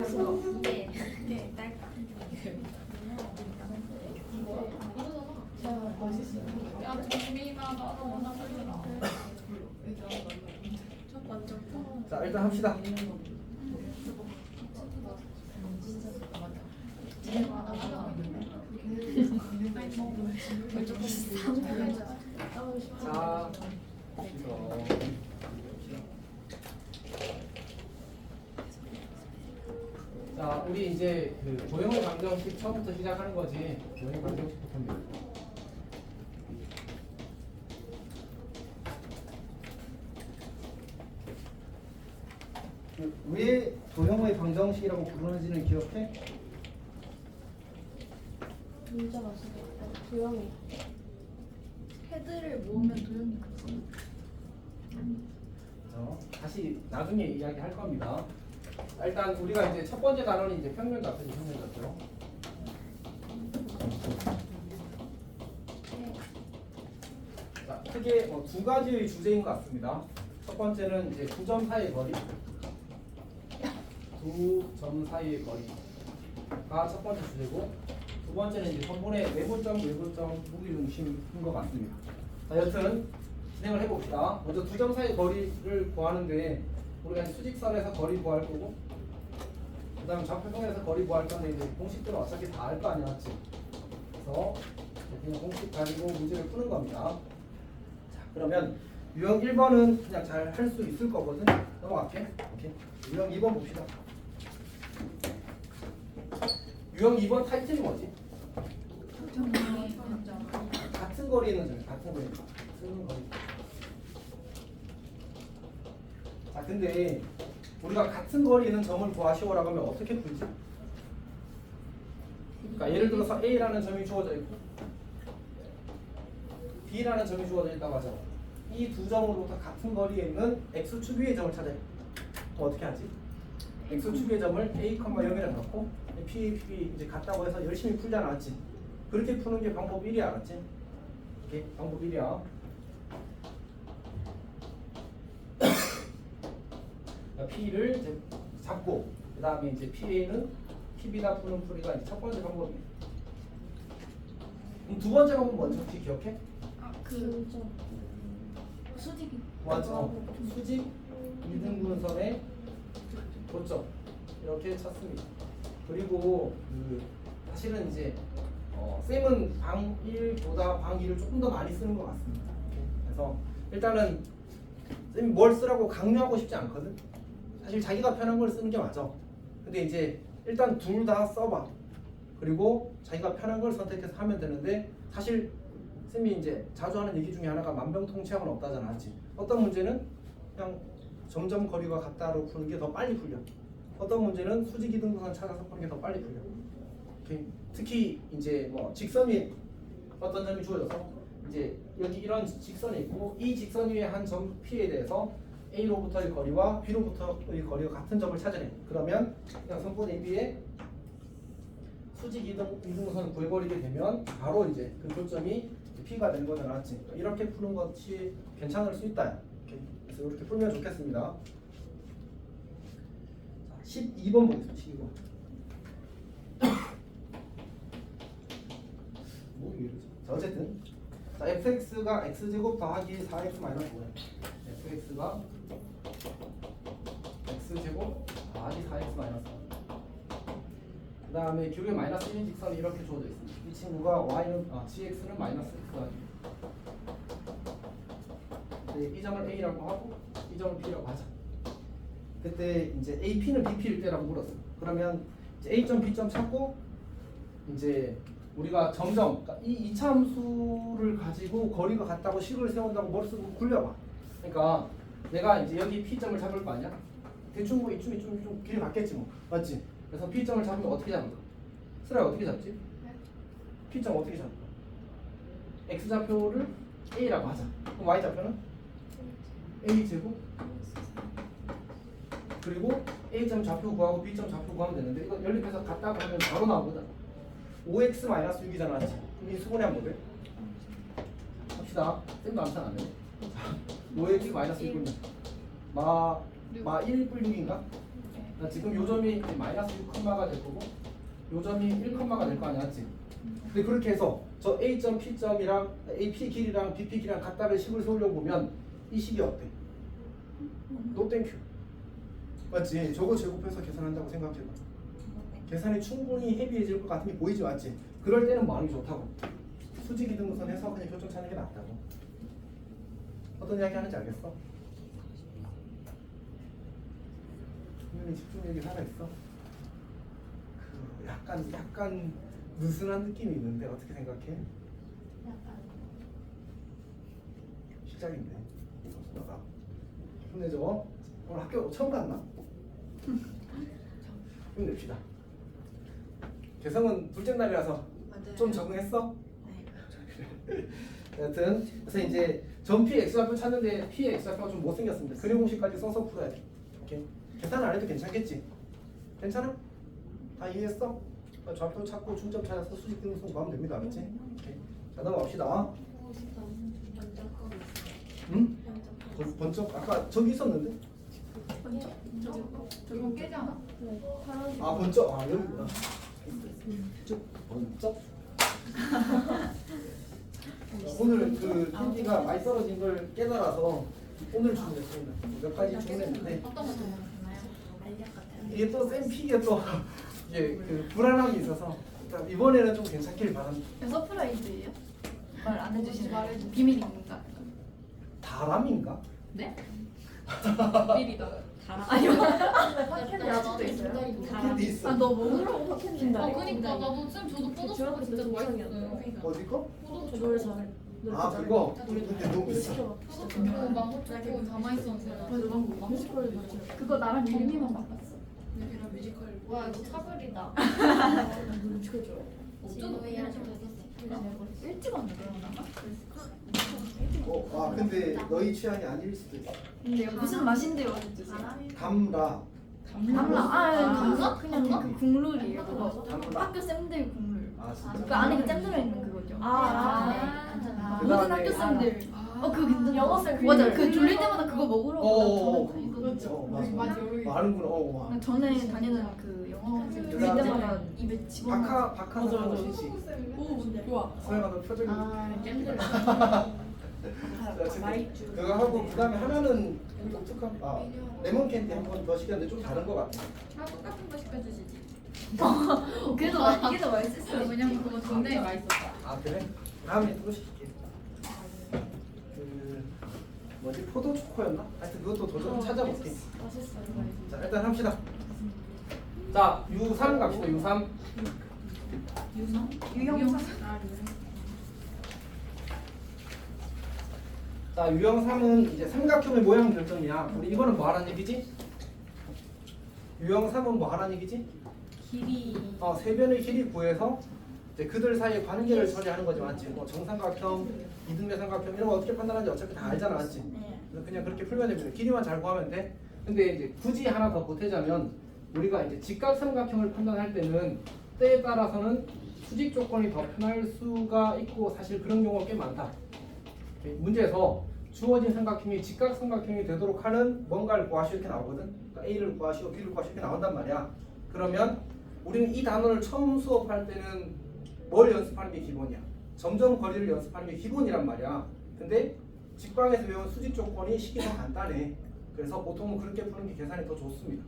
네. 네. 딸까. 야, 정민아, 나도 원하 살려라. 자, 일단 합시다. 자, 자, 우리 이제 그 도형의 방정식 처음부터 시작하는 거지. 도형의 방정식부터입니다. 왜 도형의 방정식이라고 부르는지는 기억해? 문자가 있어. 도형이. 헤드를 모으면 도형이 크지. 다시 나중에 이야기할 겁니다. 일단 우리가 이제 첫 번째 단원이 이제 평면좌표죠, 평면좌표. 자, 크게 두 가지의 주제인 것 같습니다. 첫 번째는 이제 두 점 사이의 거리. 두 점 사이의 거리가 첫 번째 주제고, 두 번째는 이제 전번에 내분점, 외분점 무기 중심인 것 같습니다. 자, 여튼 진행을 해봅시다. 먼저 두 점 사이의 거리를 구하는데 우리가 수직선에서 거리 구할 거고, 그 다음에 좌표선에서 거리 구할 건데 이제 공식들은 어차피 다 알 거 아니야, 맞지? 그래서 그냥 공식 가지고 문제를 푸는 겁니다. 자, 그러면 유형 1번은 그냥 잘 할 수 있을 거거든. 넘어갈게. 오케이. 유형 2번 봅시다. 유형 2번 타이틀이 뭐지? 같은 거리에 있는 점, 같은 거리. 쓰는 거리. 자, 근데 우리가 같은 거리에 있는 점을 구하시오라고 하면 어떻게 풀지? 그러니까 예를 들어서 A라는 점이 주어져 있고 B라는 점이 주어져 있다고 하잖아. 이 두 점으로부터 같은 거리에 있는 X축 위의 점을 찾아야 돼. 그럼 어떻게 하지? X축 위의 점을 A, 0이라 넣고 P, P 이제 같다고 해서 열심히 풀잖아, 알았지? 그렇게 푸는 게 방법 1이야, 알았지? 오케이, 방법 1이야. P를 이제 잡고 그 다음에 이제 PA는 PB다 푸는 풀이가 이제 첫 번째 방법이에요. 그럼 두 번째 방법 뭔지 혹시 기억해? 수직이. 맞아. 수직 이등분선의 고점 이렇게 찾습니다. 그리고 사실은 이제 쌤은 방 1보다 방 2를 조금 더 많이 쓰는 것 같습니다. 그래서 일단은 쌤이 뭘 쓰라고 강요하고 싶지 않거든. 사실 자기가 편한 걸 쓰는 게 맞아. 근데 이제 일단 둘 다 써봐. 그리고 자기가 편한 걸 선택해서 하면 되는데, 사실 쌤이 이제 자주 하는 얘기 중에 하나가 만병통치약은 없다잖아, 맞지? 어떤 문제는 그냥 점점 거리가 같다로 푸는 게 더 빨리 풀려. 어떤 문제는 수직 이등분선 찾아서 푸는 게 더 빨리 풀려. 특히 이제 뭐 직선이 어떤 점이 주어져서 이제 여기 이런 직선이 있고 이 직선 위에 한 점 P에 대해서 A로부터의 거리와 B로부터의 거리가 같은 점을 찾으래. 그러면 그냥 선분 AB에 수직 이등분선을 구해버리게 되면 바로 이제 그 교점이 P가 되는 거잖아, 맞지? 이렇게 푸는 것이 괜찮을 수 있다. 그래서 이렇게 풀면 좋겠습니다. 자, 12번 보겠습니다. 12번. 뭐 이러지? 자, 어쨌든 자, fx가 x제곱 더하기 4x 마이너스 5. fx가 x제곱 더하기 4x 마이너스 5. 그 다음에 교류의 마이너스 1인 직선이 이렇게 주어져 있습니다. 이 친구가 y는 gx는 마이너스 x가 이 점을 a라고 하고 이 점을 b라고 하자. 그때 이제 ap는 bp일 때라고 물었어. 그러면 이제 a점 b점 찾고 이제 우리가 점점 그러니까 이 이차함수를 가지고 거리가 같다고 식을 세운다고 머릿속으로 굴려봐. 그러니까 내가 이제 여기 p점을 잡을 거 아니야? 대충 뭐 이쯤 길이 같겠지 뭐, 맞지? 그래서 p점을 잡으면 어떻게 잡을까? 슬아야 어떻게 잡지? p점 어떻게 잡을까? x좌표를 a라고 하자. 그럼 y좌표는 a제곱 그리고 a점 좌표 구하고 b점 좌표 구하면 되는데 이거 연립해서 같다고 하면 바로 나오거든. 5x-6이잖아, 맞지? 그럼 이 수분의 한번 돼? 합시다. 쌤도 암산 안 해. 5x-6이면 마 1 뿔 6인가? 지금 요 점이 마이너스 6컴마가 될 거고 요 점이 1컴마가 될 거 아니야, 맞지? 근데 그렇게 해서 저 A점, P점이랑 AP 길이랑 BP 길이랑 같다를 식을 세우려고 보면 이 식이 어때? 노 땡큐. 맞지? 저거 제곱해서 계산한다고 생각해봐. 계산이 충분히 헤비해질 것 같은 게 보이지, 맞지? 그럴 때는 뭐 하는 게 좋다고? 수직 이등분선 해서 그냥 교점 찾는 게 낫다고. 어떤 이야기 하는지 알겠어? 분명히 집중력이 살아있어? 그 약간 느슨한 느낌이 있는데 어떻게 생각해? 시작인데 너가 힘내줘. 오늘 학교 처음 갔나? 힘냅시다. 개성은 둘째 날이라서 좀 적응했어? 네. 여튼 그래서 이제 전 P X좌표 찾는데 P X좌표가 좀 못생겼습니다. 그림 공식까지 써서 풀어야 돼. 오케이. 계산 안 해도 괜찮겠지? 괜찮아? 다 이해했어? 좌표 찾고 중점 찾아서 수직 등분 구하면 됩니다. 그렇지? 오케이. 자 넘어갑시다. 응? 번쩍 아까 저기 있었는데? 저거 깨지 않아? 네. 파란색. 아 번쩍 아 여기구나. 번쩍. 오늘 그 텐디가 많이 떨어진 걸 깨달아서 오늘 주문했습니다. 몇 가지 주문했는데 어떤 거 좋아하나요? 알약 같아요. 이게 또 쌤피게 또 이게 그 불안함이 있어서 일단 이번에는 좀 괜찮길 바랍니다. 서프라이즈예요? 말 안 해주시는 비밀인가? 바람인가? 네? 비리다. 아니요. 팝캔이 아직도 있어요? 텐디 있어. 아너 먹으라고 아 팝캔다. 그니까 나도 쌤 저도 포도초코 진짜 맛있었어요. 어디 거? 노래 잘. 아 그거? 근데 너무 비싸. 포도초코, 망고초코 다 맛있었어요. 뮤지컬 맞죠? 그거 나랑 경리만 바꿨어. 얘랑 뮤지컬. 와 이거 차별이다. 뮤지컬 좋아. 어쩌다 일찍 왔는데 나 아 근데 너희 취향이 아닐 수도 있어. 근데 무슨 맛인데요? 주세요. 담라. 담라. 담라? 그냥 그 국룰이에요. 그거 담라. 학교 쌤들 국룰. 아 진짜. 그 안에 그잼 들어있는 그거죠. 모든 그다음에 학교 쌤들. 그거 괜찮아. 영어 쌤 맞아. 그거. 그 졸릴 때마다 그거 먹으라고. 어, 저는 이거 그렇죠. 맞아. 맞아, 여기. 아는구나. 와. 전에 다니는 그 영어 선생님 졸릴 그다음에 때마다 입에 집어넣어. 박하 맞아, 사는 맞아. 것이지. 오, 좋아. 서영아 너 표정이. 잼들. 마이쮸. 그거 하고 그다음에 하나는 독특한 레몬 캔디 한 번 더 시켰는데 좀 다른 것 같아. 아 똑같은 거 시켜주시지. 그래도 이게 더 맛있을 수도 있지. 왜냐면 그거 굉장히 맛있었다. 아 그래? 다음에 또 시킬게. 그 뭐지 포도 초코였나? 하여튼 그것도 도전 찾아볼게. 맛있어요. 자 일단 합시다. 자 U3 갑시다. U3. 유형 자 유형 3은 이제 삼각형의 모양 결정이야. 우리 이거는 뭐 하라는 얘기지? 유형 3은 뭐 하라는 얘기지? 길이. 세변의 길이 구해서 이제 그들 사이의 관계를 처리하는 거지, 맞지? 뭐 정삼각형, 이등변 삼각형 이런 거 어떻게 판단하는지 어차피 다 알잖아, 맞지? 네. 그래서 그냥 그렇게 풀면 됩니다. 길이만 잘 구하면 돼. 근데 이제 굳이 하나 더 보태자면 우리가 이제 직각삼각형을 판단할 때는 때에 따라서는 수직 조건이 더 편할 수가 있고 사실 그런 경우가 꽤 많다. 문제에서 주어진 삼각형이 직각삼각형이 되도록 하는 뭔가를 구하시오 이렇게 나오거든. 그러니까 A를 구하시오, B를 구하시오 이렇게 나온단 말이야. 그러면 우리는 이 단어를 처음 수업할 때는 뭘 연습하는 게 기본이야? 점점 거리를 연습하는 게 기본이란 말이야. 근데 직방에서 배운 수직 조건이 식이 더 간단해. 그래서 보통은 그렇게 푸는 게 계산이 더 좋습니다.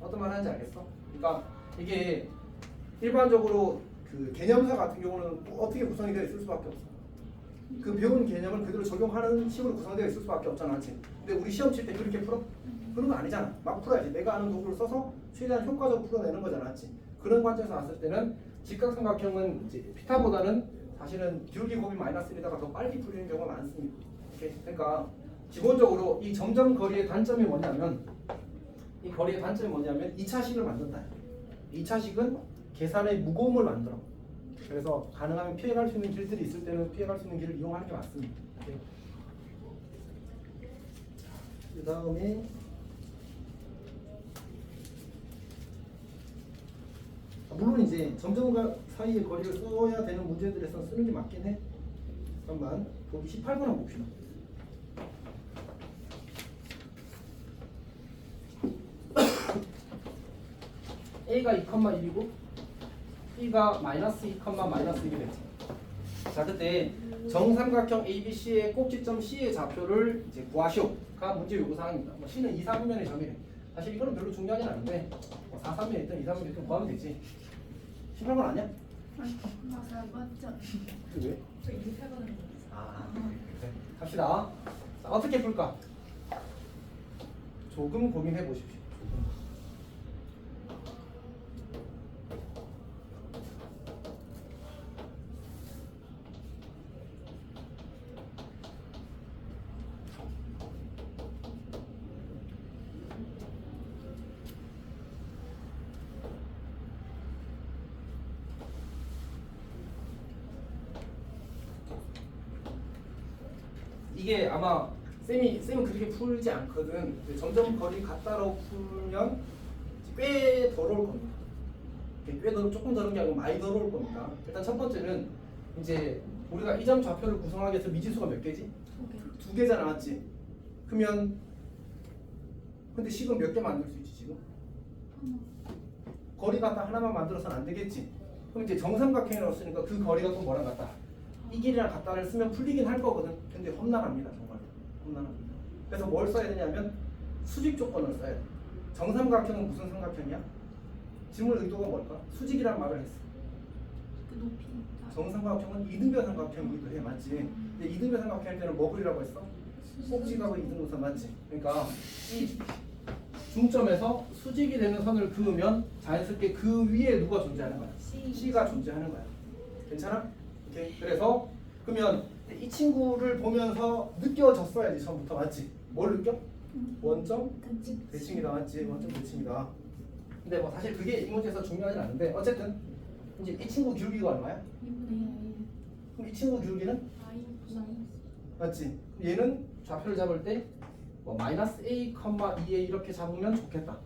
어떤 말 하는지 알겠어? 그러니까 이게 일반적으로 그 개념사 같은 경우는 어떻게 구성이 되어 있을 수밖에 없어. 그 배운 개념을 그대로 적용하는 식으로 구성되어 있을 수밖에 없잖아, 맞지? 근데 우리 시험 칠 때 그렇게 풀어? 그런 거 아니잖아. 막 풀어야지. 내가 아는 도구를 써서 최대한 효과적으로 풀어내는 거잖아, 맞지? 그런 관점에서 봤을 때는 직각삼각형은 이제 피타보다는 사실은 기울기 곱이 마이너스 1에다가 더 빨리 풀리는 경우가 많습니다. 오케이? 그러니까 기본적으로 이 점점 거리의 단점이 뭐냐면 이 거리의 단점이 뭐냐면 2차식을 만든다. 2차식은 계산의 무거움을 만들어. 그래서 가능하면 피해갈 수 있는 길들이 있을 때는 피해갈 수 있는 길을 이용하는 게 맞습니다. 오케이? 그 다음에 물론 이제 점점과 사이의 거리를 써야 되는 문제들에서 쓰는 게 맞긴 해. 잠깐만 보기 18번 한번 봅시다. A가 2,1이고 B가 마이너스 2, 마이너스 1이 됐지. 자, 그때 정삼각형 ABC의 꼭지점 C의 좌표를 이제 구하시오가 문제 요구사항입니다. 뭐 C는 2, 3면의 점이래. 사실 이거는 별로 중요하진 않은데 뭐 4, 3면에 있든 2, 3면에 있든 구하면 되지. 심한 건 아니야? 맞죠? 왜? 저 이거 해보는 거. 그래. 갑시다. 자, 어떻게 풀까? 조금 고민해 보십시오. 조금. 이게 아마 쌤은 그렇게 풀지 않거든. 점점 거리 같다로 풀면 꽤 더러울 겁니다. 조금 더러운 게 아니고 많이 더러울 겁니다. 일단 첫 번째는 이제 우리가 이 점 좌표를 구성하기 위해서 미지수가 몇 개지? 두 개잖아, 맞지? 그러면 근데 식은 몇 개 만들 수 있지 지금? 거리 같다 하나만 만들어서는 안 되겠지. 그럼 이제 정삼각형이라고 쓰니까 그 거리가 또 뭐랑 같다? 이 길이랑 같다를 쓰면 풀리긴 할 거거든. 근데 험난합니다, 정말. 험난합니다. 그래서 뭘 써야 되냐면 수직 조건을 써야 돼. 정삼각형은 무슨 삼각형이야? 질문 의도가 뭘까? 수직이란 말을 했어. 그 높이. 정삼각형은 이등변 삼각형이기도 해, 맞지? 근데 이등변 삼각형일 때는 뭐 그리라고 했어? 꼭지가고 이등분선, 맞지? 그러니까 이 중점에서 수직이 되는 선을 그으면 자연스럽게 그 위에 누가 존재하는 거야? C가 존재하는 거야. 괜찮아? 오케이. 그래서 그러면 이 친구를 보면서 느껴졌어야지 처음부터, 맞지? 뭘 느껴? 원점 대칭이다, 맞지? 원점 대칭이다. 근데 뭐 사실 그게 이 문제에서 중요하진 않은데 어쨌든 이제 이 친구 기울기가 얼마야? 2분의 1. 그럼 이 친구 기울기는? 맞지? 얘는 좌표를 잡을 때 뭐 마이너스 a, 2a 이렇게 잡으면 좋겠다.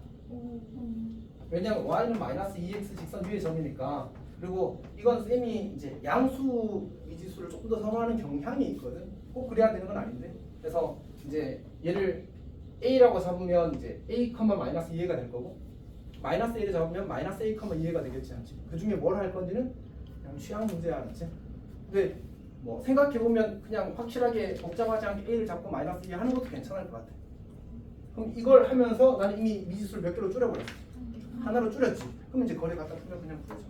왜냐면 y는 마이너스 2x 직선 위의 점이니까. 그리고 이건 쌤이 이제 양수 미지수를 조금 더 선호하는 경향이 있거든. 꼭 그래야 되는 건 아닌데. 그래서 이제 얘를 a라고 잡으면 이제 a, 마이너스 2a가 될 거고, 마이너스 1을 잡으면 마이너스 a, 2a가 되겠지, 않지? 그 중에 뭘 할 건지는 그냥 취향 문제야, 알았지? 근데 뭐 생각해보면 그냥 확실하게 복잡하지 않게 a를 잡고 마이너스 2 하는 것도 괜찮을 것 같아. 그럼 이걸 하면서 나는 이미 미지수를 몇 개로 줄여버렸어. 하나로 줄였지. 그럼 이제 거리 갖다 풀면 그냥 풀어져.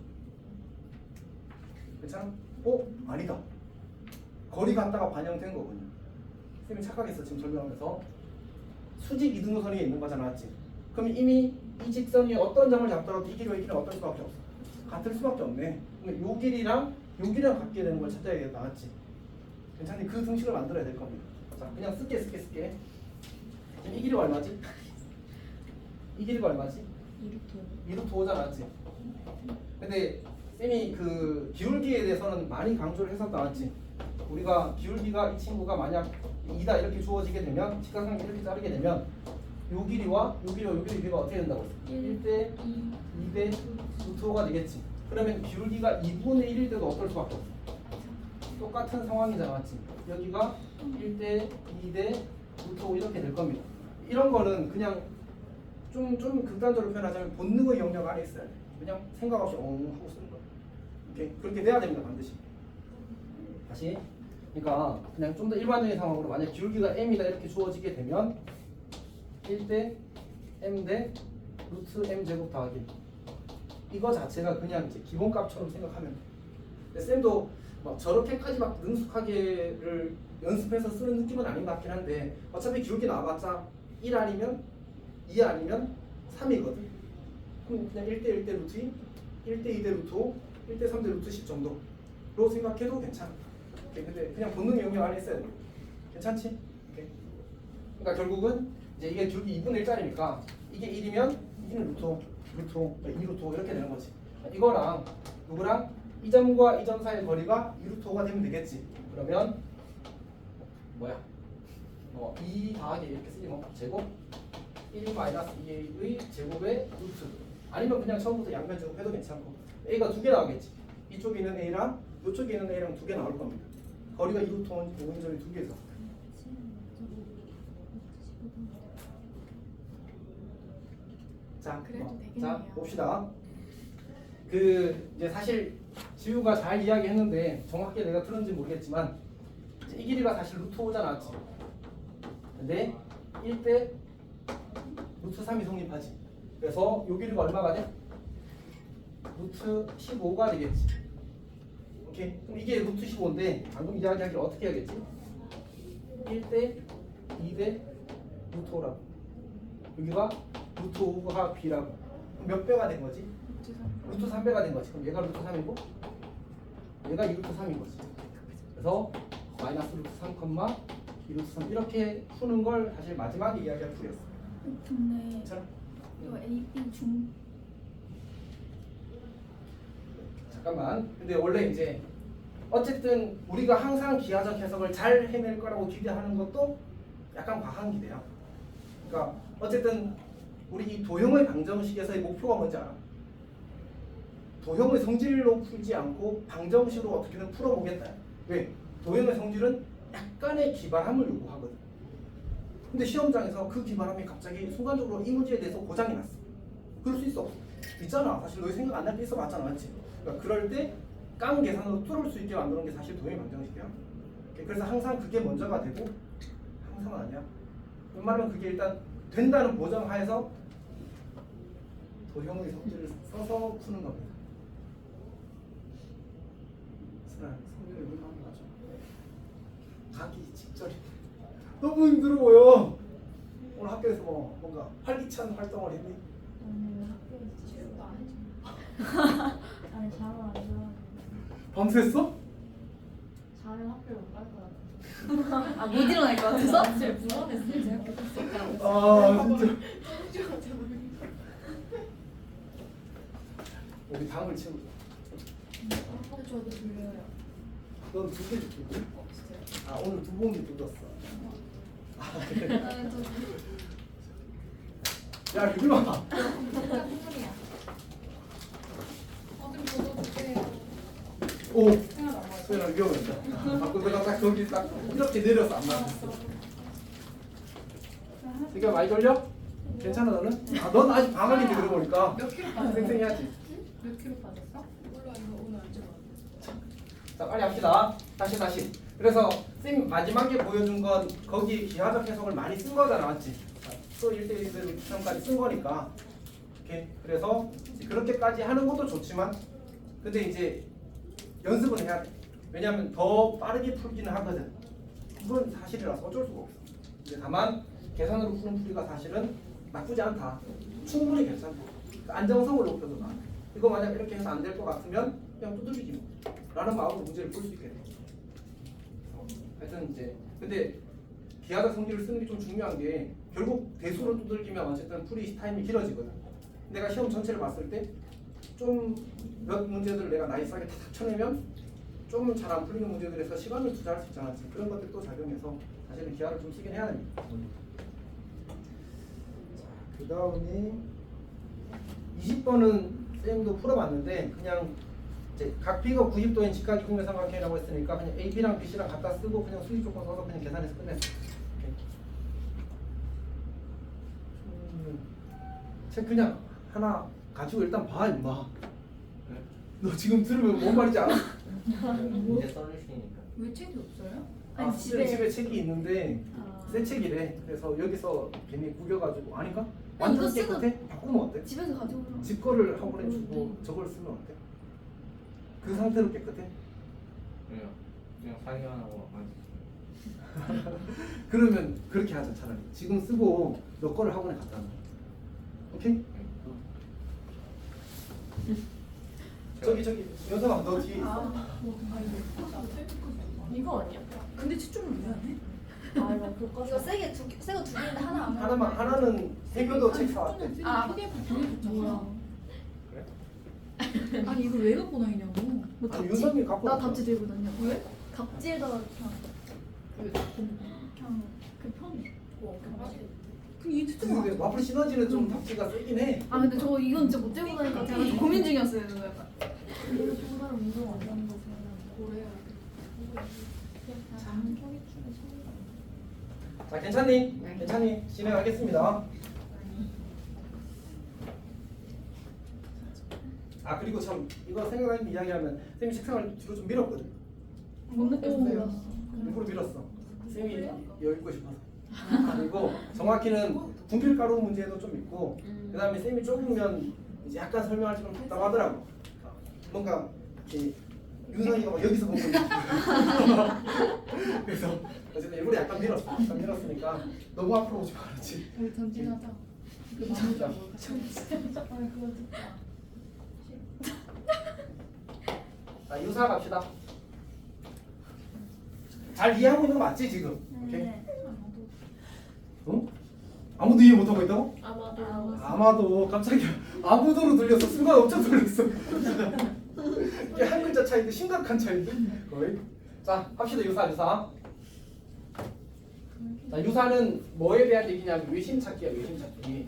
괜찮아? 아니다. 거리 갖다가 반영된 거군요. 쌤이 착각했어, 지금 설명하면서. 수직 이등분선이 있는 거잖아, 맞지? 그럼 이미 이 직선이 어떤 점을 잡더라도 이 길이와 이 길이는 어떨 수밖에 없어. 같을 수밖에 없네. 그럼 요 길이랑 같게 되는 걸 찾아야겠다, 맞지? 괜찮니? 그 등식을 만들어야 될 겁니다. 자, 그냥 쓸게. 지금 이 길이가 얼마지? 이 길이가 얼마지? 2루트 5잖아, 맞지? 근데 쌤이 그 기울기에 대해서는 많이 강조를 했었다, 맞지? 우리가 기울기가 이 친구가 만약 2다 이렇게 주어지게 되면 직각형 이렇게 자르게 되면 요 길이가 어떻게 된다고 했어? 1대 2대 루트 5가 되겠지. 그러면 기울기가 2분의 1일 때도 어떨 수밖에 없어. 똑같은 상황이잖아, 맞지? 여기가 1대 2대 루트 5 이렇게 될 겁니다. 이런 거는 그냥 좀 극단적으로 표현하자면 본능의 영역 안에 있어야 돼. 그냥 생각 없이 하고 쓰는 거야. 이렇게 그렇게 돼야 됩니다, 반드시. 다시. 그러니까 그냥 좀 더 일반적인 상황으로 만약 기울기가 m이다 이렇게 주어지게 되면 1대 m 대 루트 m 제곱 더하기 이거 자체가 그냥 이제 기본값처럼 생각하면 돼. 근데 쌤도 막 저렇게까지 막 능숙하게를 연습해서 쓰는 느낌은 아닌 것 같긴 한데 어차피 기울기 나와봤자 1 아니면 2 아니면 3이거든. 그럼 그냥 1대 1대 루트 2, 1대 2대 루트 5, 1대 3대 루트 10 정도로 생각해도 괜찮아. 근데 그냥 본능 영역 안에 있어야 돼. 괜찮지? 오케이. 그러니까 결국은 이제 이게 기울기 2분의 1짜리니까 이게 1이면 이는 루트 5, 2루트 5 이렇게 되는 거지. 이거랑 누구랑 이 점과 이 점 사이의 거리가 2루트 5가 되면 되겠지. 그러면 뭐야? 2 더하기 이렇게 쓰지 뭐 제곱 1 마이너스 2a의 제곱의 루트. 아니면 그냥 처음부터 양변 제곱해도 괜찮고. a가 두 개 나오겠지. 이쪽에 있는 a랑 이쪽에 있는 a랑 두 개 나올 겁니다. 거리가 2루트 5인 점이 두 개에서. 자, 그래도 되겠네요. 자 봅시다. 이제 사실 지우가 잘 이야기했는데 정확하게 내가 들었는지 모르겠지만 이제 이 길이가 사실 루트 5잖아, 맞지? 근데 1대 루트 3이 성립하지. 그래서 요 길이가 얼마가 돼? 루트 15가 되겠지. 오케이? 그럼 이게 루트 15인데 방금 이야기하기를 어떻게 해야겠지? 1대 2대 루트 5라고. 여기가 루트 5가 B라고. 그럼 몇 배가 된 거지? 루트 3배가 된 거지. 그럼 얘가 루트 3이고 얘가 2루트 3인 거지. 그래서 마이너스 루트 3, 2루트 3 이렇게 푸는 걸 사실 마지막에 이야기할 풀이었어. 근데 괜찮아? 이거 A, B 중 잠깐만. 근데 원래 이제 어쨌든 우리가 항상 기하적 해석을 잘 해낼 거라고 기대하는 것도 약간 과한 기대야. 그러니까 어쨌든 우리 이 도형의 방정식에서의 목표가 뭔지 알아? 도형의 성질로 풀지 않고 방정식으로 어떻게든 풀어보겠다. 왜? 도형의 성질은 약간의 기발함을 요구하거든. 근데 시험장에서 그 기발함이 갑자기 순간적으로 이 문제에 대해서 고장이 났어. 그럴 수 있어. 있잖아. 사실 너희 생각 안 날 때 있어 봤잖아. 맞지? 그러니까 그럴 때 깡 계산으로 뚫을 수 있게 만드는 게 사실 도형의 방정식이야. 그래서 항상 그게 먼저가 되고 항상은 아니야. 웬만하면 그게 일단 된다는 보장하에서 도형의 성질을 써서 푸는 겁니다. 성질을 얼마나 하죠? 가기 직전이 너무 힘들어 보여. 오늘 학교에서 뭐 뭔가 활기찬 활동을 했니? 오늘 학교에서 지우도 안 해줘. 아니 잠을 안 자. 밤샜어? 자면 학교를 못 갈 것 같아. 아 못 일어날 것 같아서? 제일 불안했어. 제 학교 갔을 아 진짜. 우리 다음을 치우자. 근데 저도 졸려요. 넌 두 개 줄게. 진짜요? 아 오늘 두 봉지 뜯었어. 아, 그래. 나는 저 야 유빈아. 진짜 콧물이야. 좀 줘주세요. 오. 생각 안 나요. 소연아 위험했다. 바꾸 내가 딱 거기 딱 이렇게 내려서 안 맞았어. 지금 많이 졸려? 괜찮아 너는? 아 넌 아직 방학인데 그러고 보니까 몇 킬로 빠졌어? 쌩쌩해야지. 몇 킬로 빠졌어? 몰라 이거 오늘 안 재봤는데. 자 빨리 합시다. 다시. 그래서 쌤 마지막에 보여준 건 거기 기하적 해석을 많이 쓴 거잖아, 맞지? 또 1대1 시험까지 쓴 거니까. 오케이. 그래서 이제 그렇게까지 하는 것도 좋지만, 근데 이제 연습은 해야 돼. 왜냐하면 더 빠르게 풀기는 하거든. 그건 사실이라서 어쩔 수가 없어. 이제 다만 계산으로 푸는 풀이가 사실은 나쁘지 않다. 충분히 괜찮다. 안정성을 높여도 나. 이거 만약 이렇게 해서 안 될 것 같으면 그냥 두들기지 뭐. 라는 마음으로 문제를 풀 수 있게 돼. 하여튼 이제 근데 기하적 성질을 쓰는 게 좀 중요한 게 결국 대수로 두들기면 어쨌든 풀이 타임이 길어지거든. 내가 시험 전체를 봤을 때 좀 몇 문제들을 내가 나이스하게 탁탁 쳐내면 좀 잘 안 풀리는 문제들에서 시간을 투자할 수 있잖아. 그런 것들도 작용해서 사실은 기하를 좀 쓰긴 해야 됩니다. 자, 그 다음에 20번은 쌤도 풀어봤는데 그냥 이제 각 B가 90도인 직각 이공의 삼각형이라고 했으니까 그냥 A, B랑 B, C랑 갖다 쓰고 그냥 수직 조건 써서 그냥 계산해서 끝냈어. 책 그냥 하나 가지고 일단 봐 임마. 너 지금 들으면 뭔 말인지 알아? 이제 솔루션이니까. 왜 책이 없어요? 아, 아니, 집에 책이 있는데 아. 새 책이래. 그래서 여기서 괜히 구겨가지고 아닌가? 아니, 완전 이거 깨끗해? 바꾸면 어때? 집에서 가지고 오면 집 거를 한 번에 주고 저걸 쓰면 어때? 그 상태로 깨끗해? 그냥 상의하고 만졌어요. 그러면 그렇게 하자 차라리. 지금 쓰고 너 거를 학원에 갖다 놔. 오케이? 저기 연서아 너 뒤에 있어. 이거 아니야? 근데 채점을 왜 안 해? 아 이거 교과서. 이거 새거 두 개인데 하나 안 하나만 하나는 해교도 책 사왔대. 아 PDF 보내줬잖아. 뭐야? 그래? 아니 이걸 왜 갖고 다니냐고. 뭐 아니, 답지? 윤선이 갖고 나 왔어. 답지 들고 다녀. 왜? 답지에다가 그냥 그 편해. 그럼 이 채점 근데 마플 시너지는 좀 답지가 세긴 해. 아 근데 저 이건 진짜 못 들고 다니까 제가 좀 고민 중이었어요. 이거 약간. 이거 정말 운동 안 하는 거지. 고래야. 자 괜찮니? 네. 괜찮니? 진행하겠습니다. 아 그리고 참 이거 생각나는 이야기하면 쌤이 책상을 뒤로 좀 밀었거든. 못 느꼈어요. 일부러 밀었어. 쌤이 여기 있고 싶어서. 그리고 정확히는 분필가루 문제도 좀 있고 그 다음에 쌤이 좁으면 이제 약간 설명할 때 좀 답답하더라고. 뭔가 이렇게 윤성이가 막 여기서 보고 있는 그래서 어쨌든 일부러 약간 밀었어. 약간 밀었으니까 너무 앞으로 오지 말았지. 우리 전진하자. 진짜. 아 그거 진짜. 자 유사 갑시다. 잘 이해하고 있는 거 맞지 지금? 오케이. 네. 응? 아무도 이해 못하고 있다고? 아마도. 아마도 깜짝이야. 아무도로 들렸어. 순간 엄청 들렸어. 이게 한 글자 차이인데 심각한 차이인데 거의. 자 합시다 유사. 자 유사는 뭐에 대한 얘기냐면 외심 찾기야. 외심 찾기.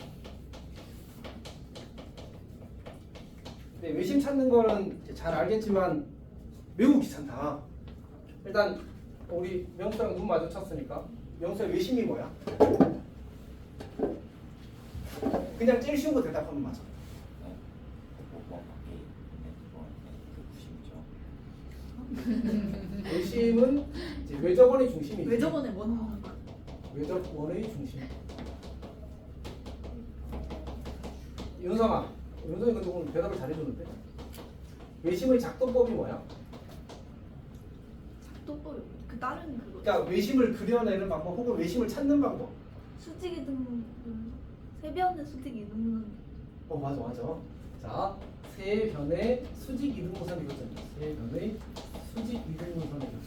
근데 외심 찾는 거는 이제 잘 알겠지만 매우 귀찮다. 일단 우리 명수랑 눈 마주쳤으니까 명수의 외심이 뭐야? 그냥 제일 쉬운 거 대답하면 맞아. 외심은 이제 외접원의 중심이지. 왜 저번에 뭐 나온 거? 외접원의 중심. 윤성아, 윤성이 근데 오늘 대답을 잘해주는데. 외심의 작동법이 뭐야? 또그 다른 그거. 그러니까 외심을 그려내는 방법 혹은 외심을 찾는 방법. 수직이 등 세변의 수직이 등. 맞아. 자, 세 변의 수직 이등분선의 교점. 세 변의 수직 이등분선의 교점.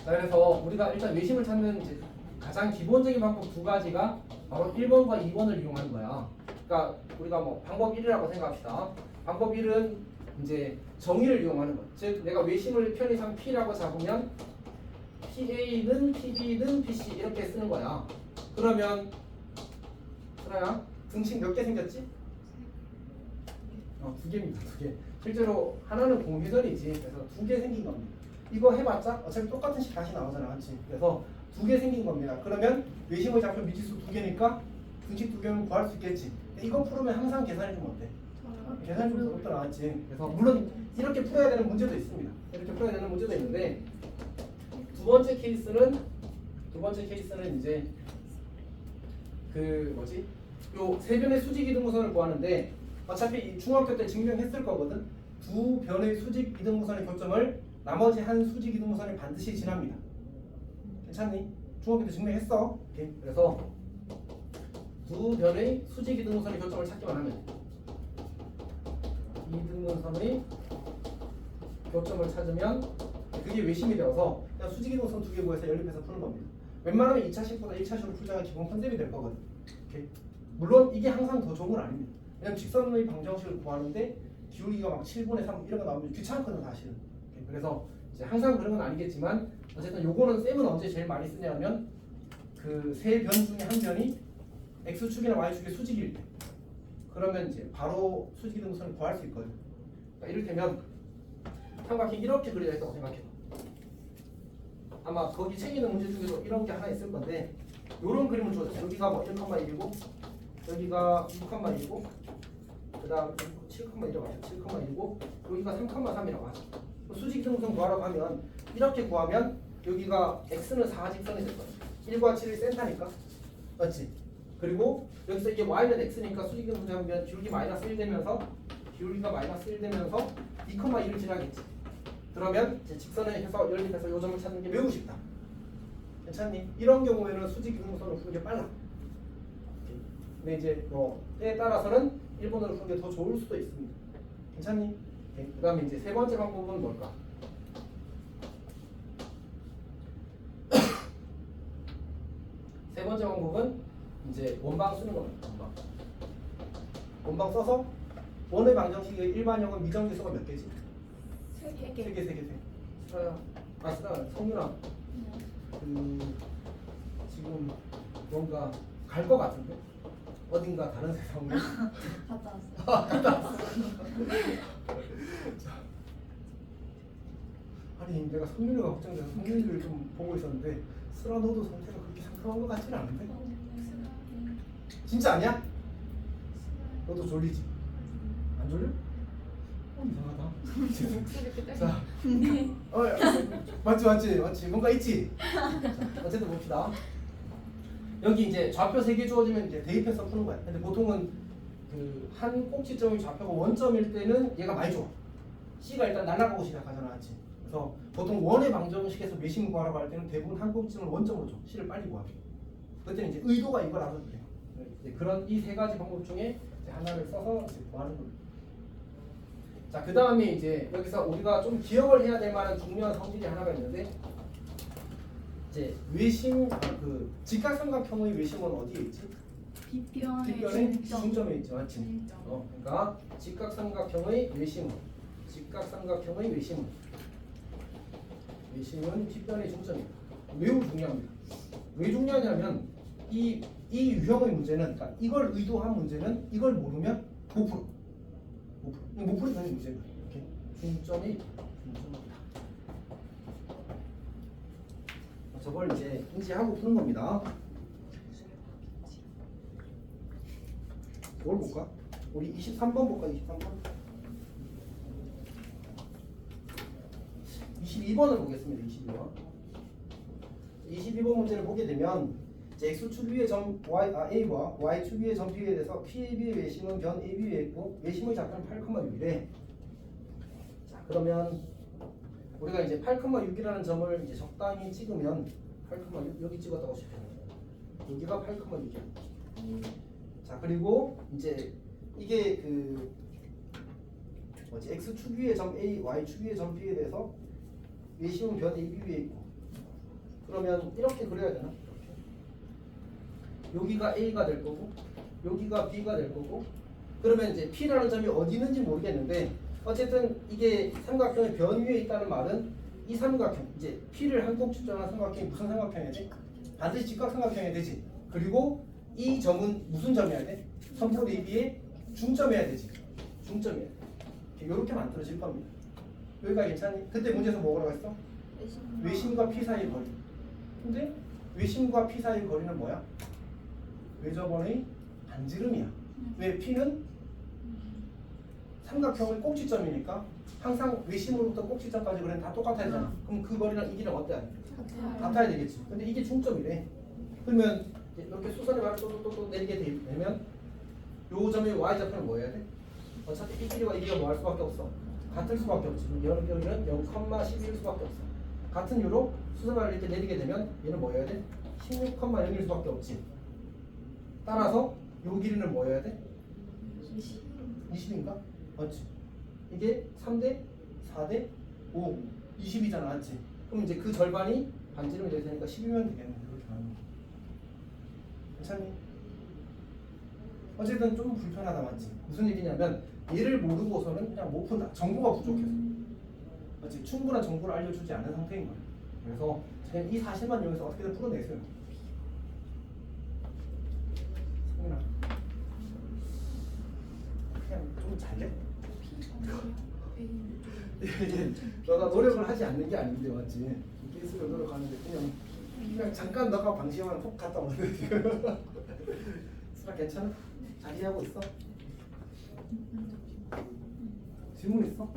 자, 그래서 우리가 일단 외심을 찾는 이제 가장 기본적인 방법 두 가지가 바로 1번과 2번을 이용하는 거야. 그러니까 우리가 뭐 방법 1이라고 생각합시다. 방법 1은 이제 정의를 이용하는 거. 즉 내가 외심을 편의상 P라고 잡으면 PA는 PB는 PC 이렇게 쓰는 거야. 그러면 그래야 등식 몇 개 생겼지? 두 개입니다. 두 개. 실제로 하나는 공회전이지. 그래서 두 개 생긴 겁니다. 이거 해봤자 어차피 똑같은 식 다시 나오잖아, 그렇지? 그래서 두 개 생긴 겁니다. 그러면 외심을 잡힌 미지수 두 개니까 등식 두 개는 구할 수 있겠지. 이거 풀으면 항상 계산이 좀 어때? 계산이 좀 어렵다 나왔지. 그래서 물론 이렇게 풀어야 되는 문제도 있습니다. 이렇게 풀어야 되는 문제도 있는데 두 번째 케이스는 이제 그 뭐지? 요 세 변의 수직 이등분선을 구하는데 어차피 중학교 때 증명했을 거거든. 두 변의 수직 이등분선의 교점을 나머지 한 수직 이등분선이 반드시 지납니다. 괜찮니? 중학교 때 증명했어. 오케이. 그래서 두 변의 수직 이등분선의 교점을 찾기만 하면 돼. 이등분선의 교점을 찾으면 그게 외심이 되어서 그냥 수직 이등분선 두 개 구해서 연립해서 푸는 겁니다. 웬만하면 2차식보다 1차식으로 풀자가 기본 컨셉이 될 거거든. 오케이. 물론 이게 항상 더 좋은 건 아닙니다. 왜냐면 직선의 방정식을 구하는데 기울기가 막 7분의 3 이런 거 나오면 귀찮거든 사실은. 오케이. 그래서 이제 항상 그런 건 아니겠지만 어쨌든 요거는 쌤은 언제 제일 많이 쓰냐면 그 세 변 중에 한 변이 x축이나 y축의 수직일 때 그러면 이제 바로 수직 이등분선을 구할 수 있거든. 그러니까 이를테면 삼각형 이렇게 그려져 있다고 생각해봐. 아마 거기 책 있는 문제 중에도 이런 게 하나 있을 건데 요런 그림을 줘서 여기가 뭐 1,1이고 여기가 6,1이고 그 다음 7,1이라고 하죠. 7,1이고 여기가 3,3이라고 하죠. 수직 이등분선 구하라고 하면 이렇게 구하면 여기가 x는 4직선이 될 거예요. 1과 7이 센터니까 맞지? 그리고 여기서 이게 y는 x니까 수직 이등분선 하면 기울기 마이너스 1 되면서 기울기가 마이너스 1 되면서 2,1을 지나겠지. 그러면 이제 직선을 해서 연립해서 요 점을 찾는 게 매우 쉽다. 괜찮니? 이런 경우에는 수직 이등분선을 푸는 게 빨라. 근데 이제 뭐 때에 따라서는 일본어로 푸는 게 더 좋을 수도 있습니다. 괜찮니? 그 다음에 이제 세 번째 방법은 뭘까? 세 번째 방법은 이제 원방 쓰는 겁니다. 원방 써서 원의 방정식의 일반형은 미정계수가 몇 개지? 세 개. 성윤아. 지금 뭔가 갈 것 같은데? 어딘가 다른 세상으로? 갔다 왔어요. 아니 내가 성윤이가 걱정돼서 성윤이를 좀 보고 있었는데 슬아 너도 상태가 그렇게 상큼한 것 같지는 않은데? 진짜 아니야? 너도 졸리지? 안 졸려? 이상하다. 목소리 그때. 자, 네. 맞지. 뭔가 있지. 자, 어쨌든 봅시다. 여기 이제 좌표 3개 주어지면 이제 대입해서 푸는 거야. 근데 보통은 그 한 꼭지점이 좌표가 원점일 때는 얘가 많이 좋아. C가 일단 날아가고 시작하잖아, 맞지? 그래서 보통 원의 방정식에서 외심 구하라고 할 때는 대부분 한 꼭지점을 원점으로 줘. C를 빨리 구하게. 그때는 이제 의도가 이거라서 그래요. 이제 그런 이 3가지 방법 중에 이제 하나를 써서 이제 구하는 거예요. 자, 그 다음에 이제 여기서 우리가 좀 기억을 해야 될 만한 중요한 성질이 하나가 있는데, 이제 외심, 그 직각삼각형의 외심은 어디에 있지? 뒷변의 중점에 있죠, 맞지? 그러니까 직각삼각형의 외심은 뒷변의 중점입니다. 매우 중요합니다. 왜 중요하냐면 이 유형의 문제는, 그러니까 이걸 의도한 문제는 이걸 모르면 못 풀어. 못 풀이 되는 문제입니다. 이렇게 중점입니다. 저걸 이제 인지하고 푸는 겁니다. 뭘 볼까? 우리 23번 볼까? 23번? 22번을 보겠습니다. 22번. 22번 문제를 보게 되면 이제 x축 위의 점 A와 y축 위의 점 B에 대해서 PAB의 외심은 변 AB에 있고 외심의 작標 8,6이래. 자, 그러면 우리가 이제 8,6이라는 점을 이제 적당히 찍으면 8,6 여기 찍었다고 싶어요. 여기가 8,6이야. 자, 그리고 이제 이게 그 뭐지? x축 위의 점 A, y축 위의 점 B에 대해서 외심은 변 AB 위에 있고. 그러면 이렇게 그려야 되나? 여기가 A가 될 거고 여기가 B가 될 거고, 그러면 이제 P라는 점이 어디 있는지 모르겠는데 어쨌든 이게 삼각형의 변 위에 있다는 말은 이 삼각형, 이제 P를 한 꼭지점한 삼각형이 무슨 삼각형이어야 돼? 반드시 직각삼각형이 되지. 그리고 이 점은 무슨 점이어야 돼? 선분 AB의 중점이어야 되지. 중점이어야 돼. 이렇게 만들어질 겁니다. 여기가 괜찮니? 그때 문제에서 뭐라고 했어? 외심과 P 사이의 거리. 근데 외심과 P 사이의 거리는 뭐야? 외접원의 반지름이야. 왜? P는 삼각형의 꼭지점이니까 항상 외심으로부터 꼭지점까지 거리는 다 똑같아야 되잖아. 그럼 그 거리랑 이 길이랑 어때야 돼? 같아야 되겠지. 근데 이게 중점이래. 그러면 이렇게 수선의 발을 또 내리게 되면 요 점의 y좌표는 뭐 해야 돼? 어차피 이 길이와 이 길이가 뭐 할 수밖에 없어? 같을 수밖에 없지. 여기는 0,11일 수밖에 없어. 같은 유로 수선발을 이렇게 내리게 되면 얘는 뭐 해야 돼? 16,0일 수밖에 없지. 따라서 요 길이는 뭐 해야 돼? 20인가? 맞지? 이게 3대 4대 5 20이잖아, 맞지? 그럼 이제 그 절반이 반지름이 될 테니까 10이면 되겠네. 이렇게 하는 거. 괜찮니? 어쨌든 좀 불편하다, 맞지? 무슨 얘기냐면 얘를 모르고서는 그냥 못 푼다. 정보가 부족해서. 맞지? 충분한 정보를 알려주지 않은 상태인 거예요. 그래서 그냥 이 사실만 이용해서 어떻게든 풀어내세요. 성민아, 그냥 좀 잘래? 너가 노력을 하지 않는 게 아닌데, 맞지? 계속 노력하는데 그냥 잠깐 너가 방심하면 푹 갔다 오는데 지금. 수라 괜찮아? 잘 이해하고 있어? 질문 있어?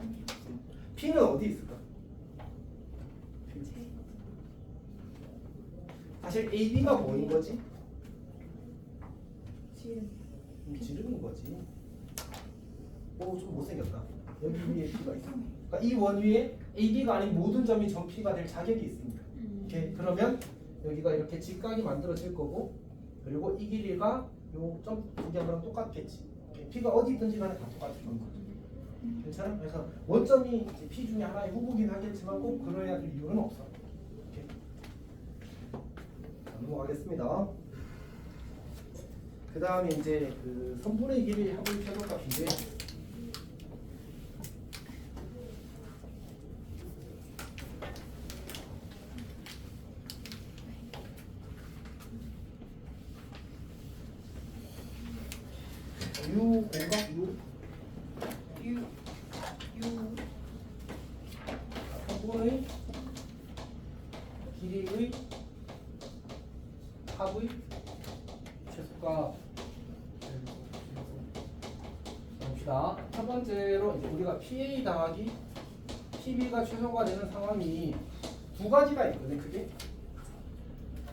P는 어디 있을까? 사실 AB가 뭐인 거지? 지름인 거지. 오, 좀 못생겼다. 여기 위에 P가 있어. 그러니까 이 원 위에 AB가 아닌 모든 점이 점 P가 될 자격이 있습니다. 이렇게 그러면 여기가 이렇게 직각이 만들어질 거고, 그리고 이 길이가 요 점 두 개랑 똑같겠지. P가 어디 있든지 간에 다 똑같을 겁니다. 괜찮아? 그래서 원점이 이제 P 중에 하나의 후보긴 하겠지만 꼭 그래야 될 이유는 없어. 이렇게. 넘어가겠습니다. 그 다음에 이제 그 선분의 길이 합의 최소값인데, U 공각 U 선분의 길이의 합의 최소값. 봅시다. 첫 번째 번째로 이제 우리가 PA 더하기 PB가 최소가 되는 상황이 두 가지가 있거든요. 크게.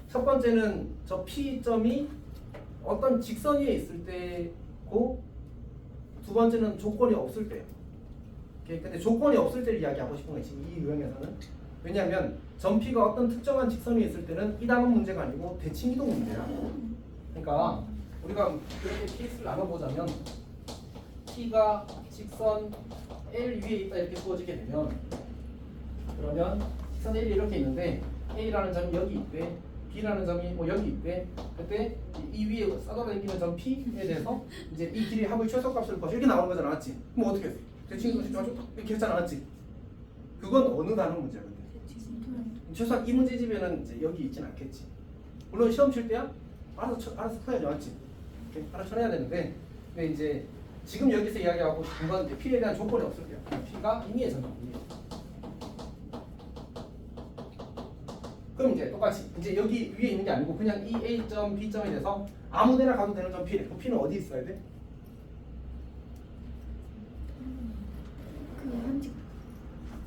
첫 번째는 저 P점이 어떤 직선 위에 있을 때고 두 번째는 조건이 없을 때예요. 근데 조건이 없을 때를 이야기하고 싶은 거예요. 지금 이 유형에서는. 왜냐하면 점 P가 어떤 특정한 직선 위에 있을 때는 이 단원 문제가 아니고 대칭이동 문제야. 그러니까 우리가 그렇게 케이스를 나눠보자면 P가 직선 L 위에 있다 이렇게 주어지게 되면 그러면 직선 L이 이렇게 있는데 A라는 점이 여기 있대, B라는 점이 뭐 여기 있대. 그때 이 위에 싸돌아다니는 점 P에 대해서 이제 이 길이 합의 최소값을 구하시 이렇게 나오는 거잖아, 맞지? 그럼 어떻게 했어? 대칭이동 이렇게 했잖아, 맞지? 그건 어느 단원 문제야, 근데? 최소한 이 문제집에는 이제 여기 있진 않겠지. 물론 시험 칠 때야 알아서 풀어야죠, 맞지? 이렇게 알아서 쳐내야 되는데, 근데 이제 지금 여기서 이야기하고 싶은 건 이제 P에 대한 조건이 없을 때요. P가 임의의 점이에요. 그럼 이제 똑같이 이제 여기 위에 있는 게 아니고 그냥 이 A점, B점에 대해서 아무데나 가도 되는 점 P래. 그 P는 어디 있어야 돼? 그 현직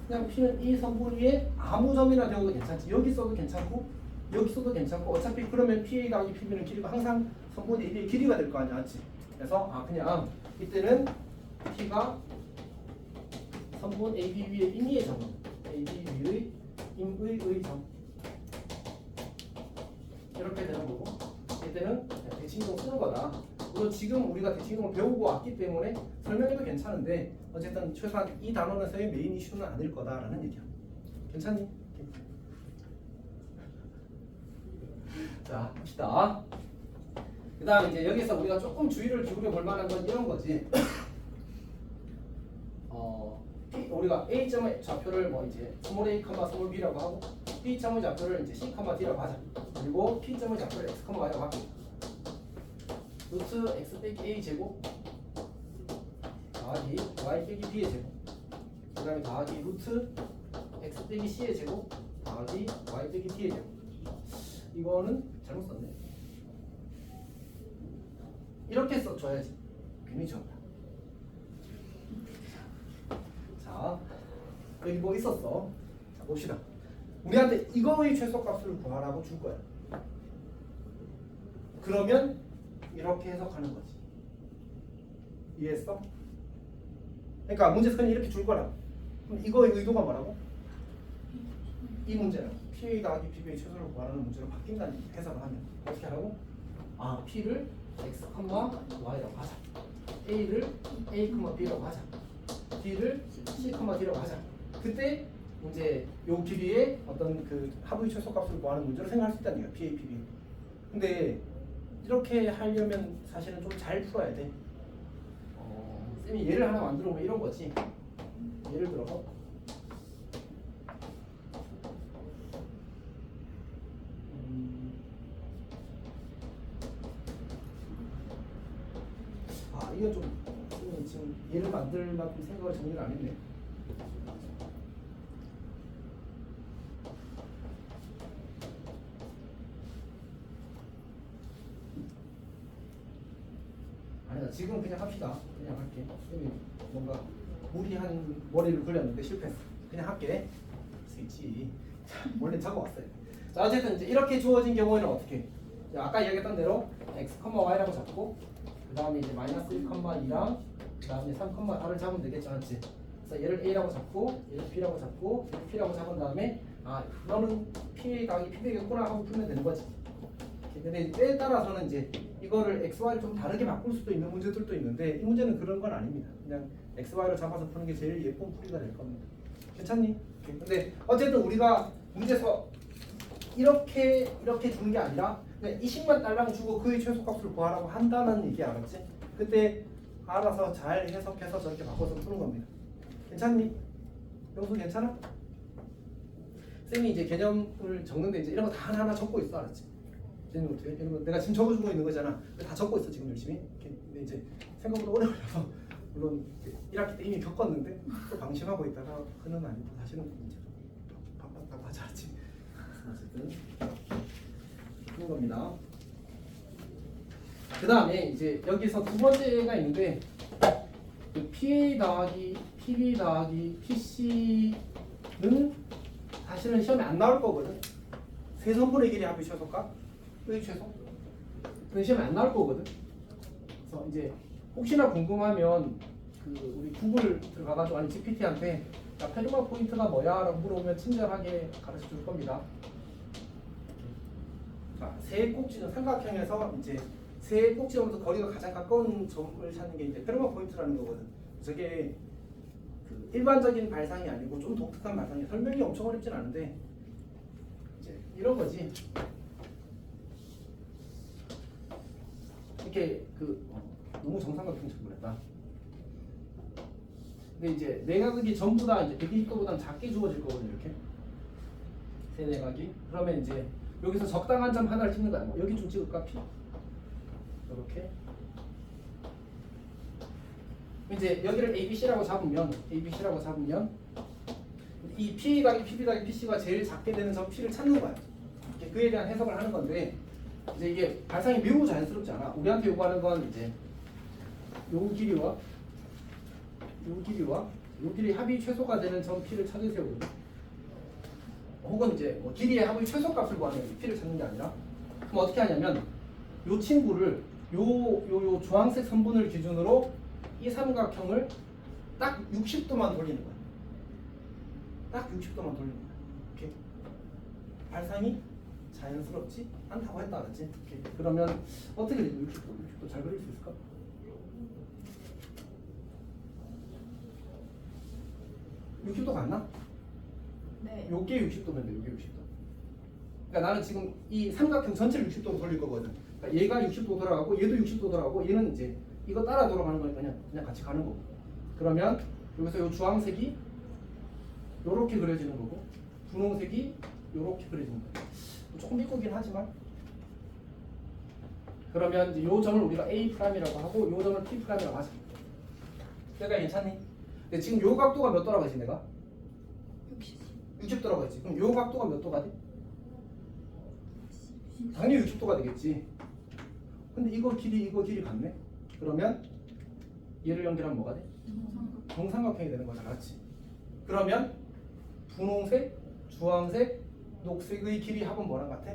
그냥 P는 이 선분 위에 아무 점이나 되어도 괜찮지. 여기 써도 괜찮고 여기 써도 괜찮고 어차피 그러면 PA 더하기 PB는 길이가 항상 선분의 1의 길이가 될 거 아니야, 맞지? 그래서 그냥 이때는 P가 선분 AB 위에 임의의 점, AB 위의 임의의 점 이렇게 되는 거고, 이때는 대칭이동 쓰는 거다. 물론 지금 우리가 대칭이동을 배우고 왔기 때문에 설명해도 괜찮은데 어쨌든 최소한 이 단원에서의 메인 이슈는 아닐 거다라는 얘기야. 괜찮니? 자, 봅시다. 그 다음 이제 여기서 우리가 조금 주의를 기울여 볼 만한 건 이런 거지. 우리가 A점의 좌표를 뭐 이제 스몰 a, 스몰 b라고 하고 B점의 좌표를 이제 c, d라고 하자. 그리고 P점의 좌표를 x, y라고 하고 루트 x 빼기 a 제곱 더하기 y 빼기 b의 제곱 그 다음에 더하기 루트 x 빼기 c의 제곱 더하기 y 빼기 d의 제곱. 이거는 잘못 썼네. 이렇게 써줘야지. 괜히 지웠다. 자, 여기 뭐 있었어? 자, 봅시다. 우리한테 이거의 최소값을 구하라고 줄 거야. 그러면 이렇게 해석하는 거지. 이해했어? 그러니까 문제선이 이렇게 줄 거라. 그럼 이거의 의도가 뭐라고? 이 문제는 PA 더하기 PB의 최소를 구하라는 문제로 바뀐다는 해석을 하면 어떻게 하라고? P를 x, y라고 하자. A를 a, b라고 하자. D를 c, d라고 하자. 그때 이제 요 길이의 어떤 그 합의 최소값을 구하는 문제로 생각할 수 있다는 얘기야. PA, PB. 근데 이렇게 하려면 사실은 좀 잘 풀어야 돼. 쌤이 예를 하나 만들어 보면 이런 거지. 예를 들어서 이건 좀 지금 예를 만들 만큼 생각을 정리를 안 했네. 아니다, 지금 그냥 합시다. 그냥 할게. 뭔가 무리한 머리를 굴렸는데 실패했어. 그냥 할게. 스위치. 원래 적어왔어요. 자, 어쨌든 이제 이렇게 주어진 경우에는 어떻게? 자, 아까 이야기했던 대로 x, y라고 잡고 그 다음에 이제 마이너스 1,2랑 그 다음에 3,4를 잡으면 되겠죠, 맞지? 그래서 얘를 a라고 잡고 얘를 b라고 잡고 얘를 p라고 잡은 다음에 너는 p 더하기 p 되겠구나 하고 풀면 되는 거지. 근데 때에 따라서는 이제 이거를 x, y를 좀 다르게 바꿀 수도 있는 문제들도 있는데 이 문제는 그런 건 아닙니다. 그냥 x, y를 잡아서 푸는 게 제일 예쁜 풀이가 될 겁니다. 괜찮니? 근데 어쨌든 우리가 문제에서 이렇게 주는 게 아니라 그냥 이 식만 딸랑 주고 그의 최소값을 구하라고 한다는 얘기 알았지? 그때 알아서 잘 해석해서 저렇게 바꿔서 푸는 겁니다. 괜찮니? 영수 괜찮아? 쌤이 이제 개념을 적는데 이제 이런 거 다 하나하나 적고 있어, 알았지? 개념 어떻게? 이런 거 내가 지금 적어주고 있는 거잖아. 다 적고 있어 지금 열심히. 근데 이제 생각보다 오래 걸려서 물론 1학기 때 이미 겪었는데 또 방심하고 있다가 그는 아니고 사실은 이제 바빴다고 하지 않지? 어쨌든 그런 겁니다. 그 다음에 이제 여기서 두 번째가 있는데 그 PA 더하기 PB 더하기 PC는 사실은 시험에 안 나올 거거든. 세 선분의 길이 합의 최소값, 의 최소. 그 시험에 안 나올 거거든. 그래서 이제 혹시나 궁금하면 그 우리 구글 들어가가지고 아니 GPT한테 야, 페르마 포인트가 뭐야라고 물어보면 친절하게 가르쳐 줄 겁니다. 자, 세 꼭지는 삼각형에서 이제 세 꼭지로부터 거리가 가장 가까운 점을 찾는 게 이제 페르마 포인트라는 거거든. 저게 그 일반적인 발상이 아니고 좀 독특한 발상이 설명이 엄청 어렵진 않은데 이제 이런 거지. 이렇게 그 너무 정삼각형 질문했다. 근데 이제 내각이 전부 다 이제 120도보다 작게 주어질 거거든요. 이렇게 세 내각이. 그러면 이제 여기서 적당한 점 하나를 찍는 거야. 뭐 여기 좀 찍을까? P. 이렇게. 이제 여기를 ABC라고 잡으면 이 P 더하기 PB 더하기 PC가 제일 작게 되는 점 P를 찾는 거야. 이렇게 그에 대한 해석을 하는 건데 이제 이게 발상이 매우 자연스럽지 않아. 우리한테 요구하는 건 이제 요 길이와 요 길이 합이 최소가 되는 점 P를 찾으세요. 혹은 이제 뭐 길이의 합의 최소값을 구하는 P를 찾는 게 아니라 그럼 어떻게 하냐면 요 친구를 요 주황색 선분을 기준으로 이 삼각형을 딱 60도만 돌리는 거야. 딱 60도만 돌리는 거야. 이렇게 발상이 자연스럽지 않다고 했다, 그렇지? 그러면 어떻게 되죠? 60도 잘 그릴 수 있을까? (60도) 맞나? 네. 요게 60도면 돼. 요게 60도. 그러니까 나는 지금 이 삼각형 전체를 60도로 돌릴 거거든. 그러니까 얘가 60도 돌아가고 얘도 60도 돌아가고 얘는 이제 이거 따라 돌아가는 거니까 그냥 같이 가는 거고. 그러면 여기서 요 주황색이 요렇게 그려지는 거고 분홍색이 요렇게 그려지는 거예요. 조금 비꼬긴 하지만 그러면 이제 요 점을 우리가 A'이라고 하고 요 점을 P'이라고 하자. 내가 괜찮니? 근데 지금 요 각도가 몇 도라고 했지 내가? 60도라고 했지. 그럼 요 각도가 몇 도가 돼? 당연히 60도가 되겠지. 근데 이거 길이 같네? 그러면 얘를 연결하면 뭐가 돼? 정삼각형이 되는 거잖아, 그렇지? 그러면 분홍색, 주황색, 녹색의 길이 합은 뭐랑 같아?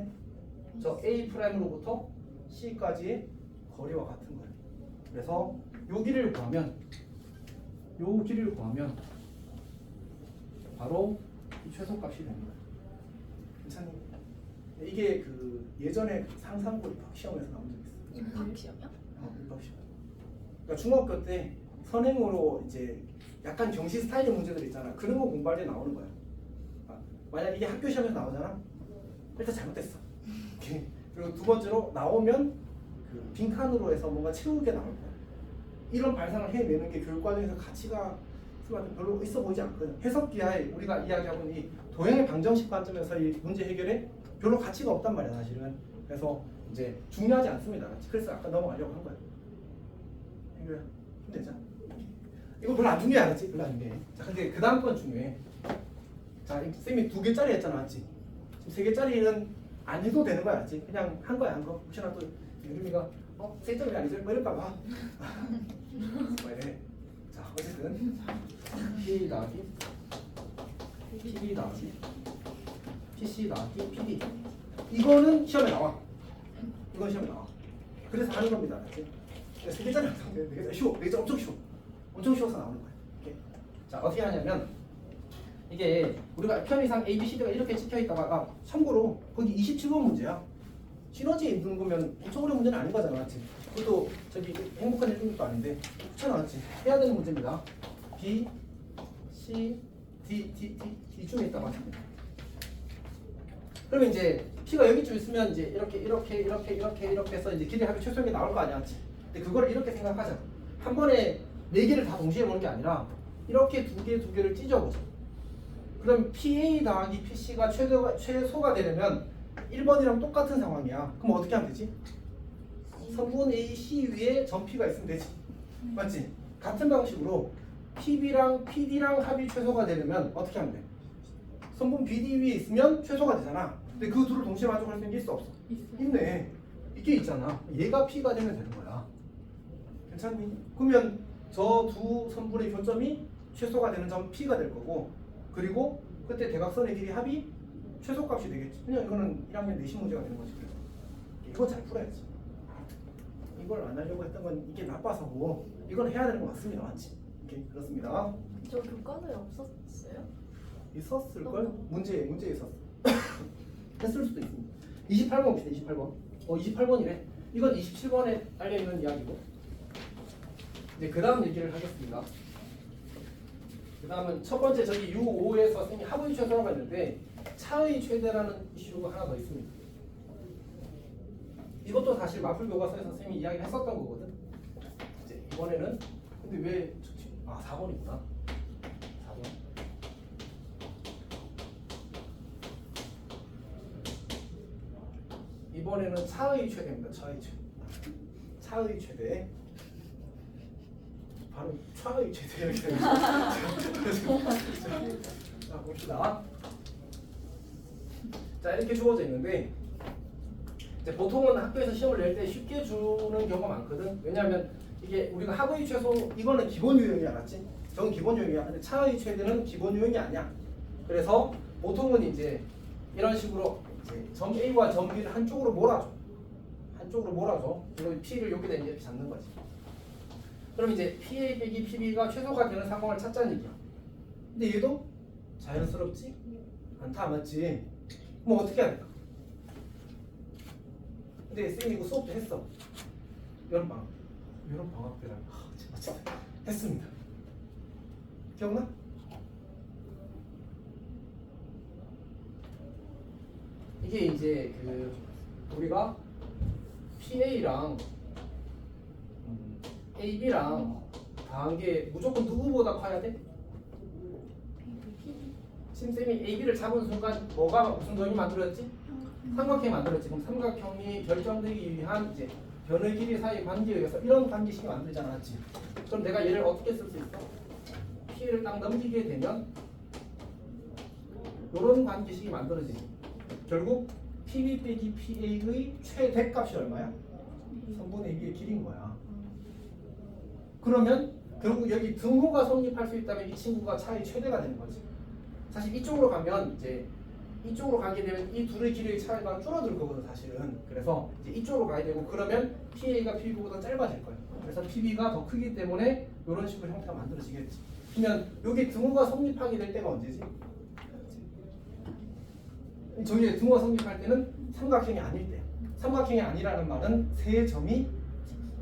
저 A'로부터 C까지의 거리와 같은 거예요. 그래서 요 길이를 구하면 바로 이 최소값이 됩니다. 괜찮니? 이게 그 예전에 상상고 입학 시험에서 나온 적 있어. 입학 시험이요? 입학 시험. 그러니까 중학교 때 선행으로 이제 약간 경시 스타일의 문제들 있잖아. 그런 거 공부할 때 나오는 거야. 만약 이게 학교 시험에서 나오잖아. 일단 잘못됐어. 그리고 두 번째로 나오면 그 빈칸으로 해서 뭔가 채우게 나올 거야. 이런 발상을 해내는 게 교육 과정에서 가치가 별로 있어 보이지 않거든. 해석기하에 우리가 이야기하고 있는 이 도형의 방정식 관점에서 이 문제 해결에 별로 가치가 없단 말이야, 사실은. 그래서 이제 중요하지 않습니다. 그래서 아까 넘어가려고 한 거야. 해결 힘내자. 이거 별로 안 중요해, 알았지? 별로 안 중요해. 자, 근데 그 다음 건 중요해. 자, 쌤이 2개짜리 했잖아, 맞지? 지금 3개짜리는 안 해도 되는 거야, 알았지? 그냥 한 거야, 한 거. 혹시나 또 유림이가 3점이 아니죠? 뭐 이럴까 봐. 뭐 이래. 자, 어쨌든 P 더하기 PB 더하기 PC 더하기 PD. 이거는 시험에 나와. 이건 시험에 나와. 그래서 하는 겁니다, 알았지? 3개짜리 하면 쉬워. 4개짜리 엄청 쉬워. 엄청 쉬워서 나오는 거야. 이렇게. 자, 어떻게 하냐면 이게 우리가 편의상 A, B, C, D가 이렇게 찍혀 있다가 참고로 거기 27번 문제야. 시너지 있는 거면 엄청 어려운 문제는 아닌 거잖아, 맞지? 그것도 저기 행복한 일중도 아닌데 그렇잖아, 맞지? 해야 되는 문제입니다. B, C, D 이쯤에 있다고 하십니다. 그러면 이제 P가 여기쯤 있으면 이제 이렇게 해서 이제 길이 합이 최소하게 나올 거 아니야, 맞지? 근데 그걸 이렇게 생각하자. 한 번에 4개를 다 동시에 보는 게 아니라 이렇게 두 개를 찢어보자. 그럼 PA 더하기 PC가 최소가 되려면 1번이랑 똑같은 상황이야. 그럼 어떻게 하면 되지? 선분 AC 위에 점 P가 있으면 되지. 맞지? 같은 방식으로 PB랑 PD랑 합이 최소가 되려면 어떻게 하면 돼? 선분 BD 위에 있으면 최소가 되잖아. 근데 그 둘을 동시에 만족할 수 있는 게 있어 없어? 있네. 이게 있잖아. 얘가 P가 되면 되는 거야. 괜찮니? 그러면 저 두 선분의 교점이 최소가 되는 점 P가 될 거고, 그리고 그때 대각선의 길이 합이 최소값이 되겠지. 그냥 이거는 1학년 내신 문제가 되는 거지. 이거 잘 풀어야지. 이걸 안 하려고 했던 건 이게 나빠서고, 이건 해야 되는 거 맞습니다. 맞지? 오케이, 그렇습니다. 저 교과서에 없었어요? 있었을걸? 문제에 있었어. 했을 수도 있습니다. 28번 봅시다. 28번. 28번이래. 이건 27번에 알려있는 이야기고, 이제 그 다음 얘기를 하겠습니다. 그 다음은 첫 번째 저기 U5에서 선생님이 합의 최소라고 했는데 차의 최대라는 이슈가 하나 더 있습니다. 이것도 사실 마플 교과서에서 선생님이 이야기를 했었던 거거든. 이제 이번에는 근데 왜 4번이구나. 4번. 이번에는 차의 최대입니다. 차의 최대. 차의 최대. 바로 차의 최대 이렇게 되는 거죠. 자 봅시다. 자 이렇게 주어져 있는데 이제 보통은 학교에서 시험을 낼 때 쉽게 주는 경우가 많거든. 왜냐하면 이게 우리가 합의 최소 이거는 기본 유형이 알았지? 저건 기본 유형이야. 근데 차의 최대는 기본 유형이 아니야. 그래서 보통은 이제 이런 식으로 이제 점 A와 점 B를 한쪽으로 몰아줘. 한쪽으로 몰아줘. 그리고 P를 여기다 이제 잡는 거지. 그럼 이제 PA 빼기 PB가 최소가 되는 상황을 찾자는 얘기야. 근데 얘도 자연스럽지 않다, 맞지? 뭐 어떻게 해야 될까? 근데 쌤이 이거 수업도 했어. 여름방학 때랑 진짜 했습니다. 기억나? 이게 이제 그 우리가 PA랑 AB랑 더한 게 무조건 누구보다 커야 돼? 심쌤이 AB를 잡은 순간 뭐가 무슨 점이 만들어졌지? 삼각형이 만들어졌지. 그럼 삼각형이 결정되기 위한 이제 변의 길이 사이 관계에 의해서 이런 관계식이 만들지 않았지. 그럼 내가 얘를 어떻게 쓸 수 있어? P를 딱 넘기게 되면 이런 관계식이 만들어지지. 결국 PB 빼기 PA의 최대값이 얼마야? 3분의 2의 길인 거야. 그러면 결국 여기 등호가 성립할 수 있다면 이 친구가 차의 최대가 되는 거지. 사실 이쪽으로 가면 이제 이쪽으로 가게 되면 이 둘의 길의 차이가 줄어들 거거든 사실은. 그래서 이제 이쪽으로 가야 되고 그러면 PA가 PB보다 짧아질 거예요. 그래서 PB가 더 크기 때문에 이런 식으로 형태가 만들어지겠지. 그러면 여기 등호가 성립하게 될 때가 언제지? 저기 등호가 성립할 때는 삼각형이 아닐 때. 삼각형이 아니라는 말은 세 점이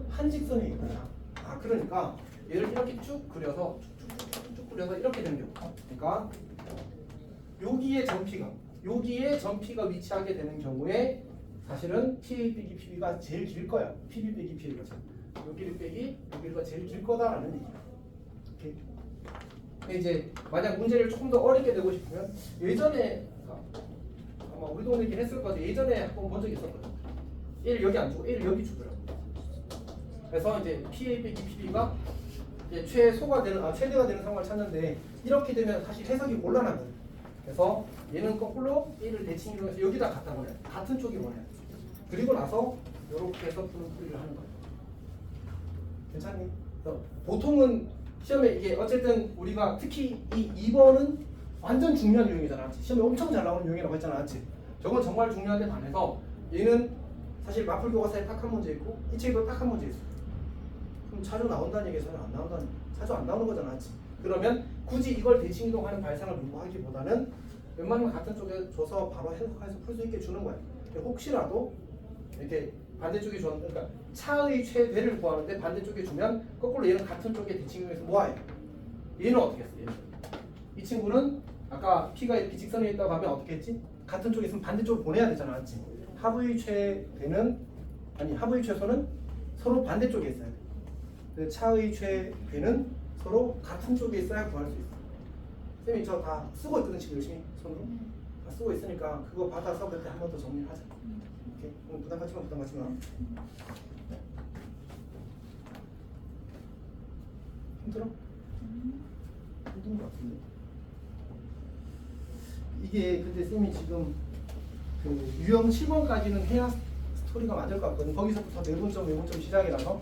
한 직선에 있구나. 그러니까 얘를 이렇게 쭉 그려서 쭉 그려서 이렇게 되는 경우. 그러니까 여기에 점P가 위치하게 되는 경우에 사실은 PA 빼기 PB가 제일 길 거야. PB 빼기 PA가 여기를 빼기 여기가 제일 길 거다라는 얘기야. 오케이. 근데 이제 만약 문제를 조금 더 어렵게 내고 싶으면 예전에 아마 우리 동네긴 했을 것 같아. 예전에 한번 본 적이 있었거든. A를 여기 안 주고 A를 여기 주더라고. 그래서 이제 PA 빼기 PB가 이제 최대가 되는 상황을 찾는데 이렇게 되면 사실 해석이 곤란하거든. 그래서 얘는 거꾸로 A를 대칭 이용해서 여기다 갖다 놓아야 돼. 같은 쪽이 원해야 돼. 그리고 나서 이렇게 해서 풀이를 하는 거야. 괜찮니? 보통은 시험에 이게 어쨌든 우리가 특히 이 2번은 완전 중요한 유형이잖아. 시험에 엄청 잘 나오는 유형이라고 했잖아. 맞지? 저건 정말 중요한데 반해서 얘는 사실 마플 교과서에 딱 한 문제 있고 이 책에도 딱 한 문제 있어. 그럼 자주 나온다는 얘기에서는 안 나온다는 자주 안 나오는 거잖아. 맞지? 그러면 굳이 이걸 대칭 이동하는 발상을 요구하기보다는 웬만하면 같은 쪽에 줘서 바로 해석해서 풀 수 있게 주는 거야. 혹시라도 이렇게 반대쪽에 그러니까 차의 최대를 구하는데 반대쪽에 주면 거꾸로 얘는 같은 쪽에 대칭 이용해서 모아요. 얘는 어떻게 했어? 얘는 이 친구는 아까 P가 이렇게 직선에 있다고 하면 어떻게 했지? 같은 쪽에 있으면 반대쪽으로 보내야 되잖아. 맞지? 합의 최소는 서로 반대쪽에 있어야 돼. 차의 최대는 서로 같은 쪽에 있어야 구할 수 있어. 쌤이 저 다 쓰고 있거든 지금 열심히 손으로. 다 쓰고 있으니까 그거 받아서 그때 한 번 더 정리하자. 오케이? 부담 갖지 마. 힘들어? 힘든 것 같은데. 이게 근데 쌤이 지금 그 유형 7번까지는 해야 스토리가 맞을 것 같거든. 거기서부터 매분점 시작이라서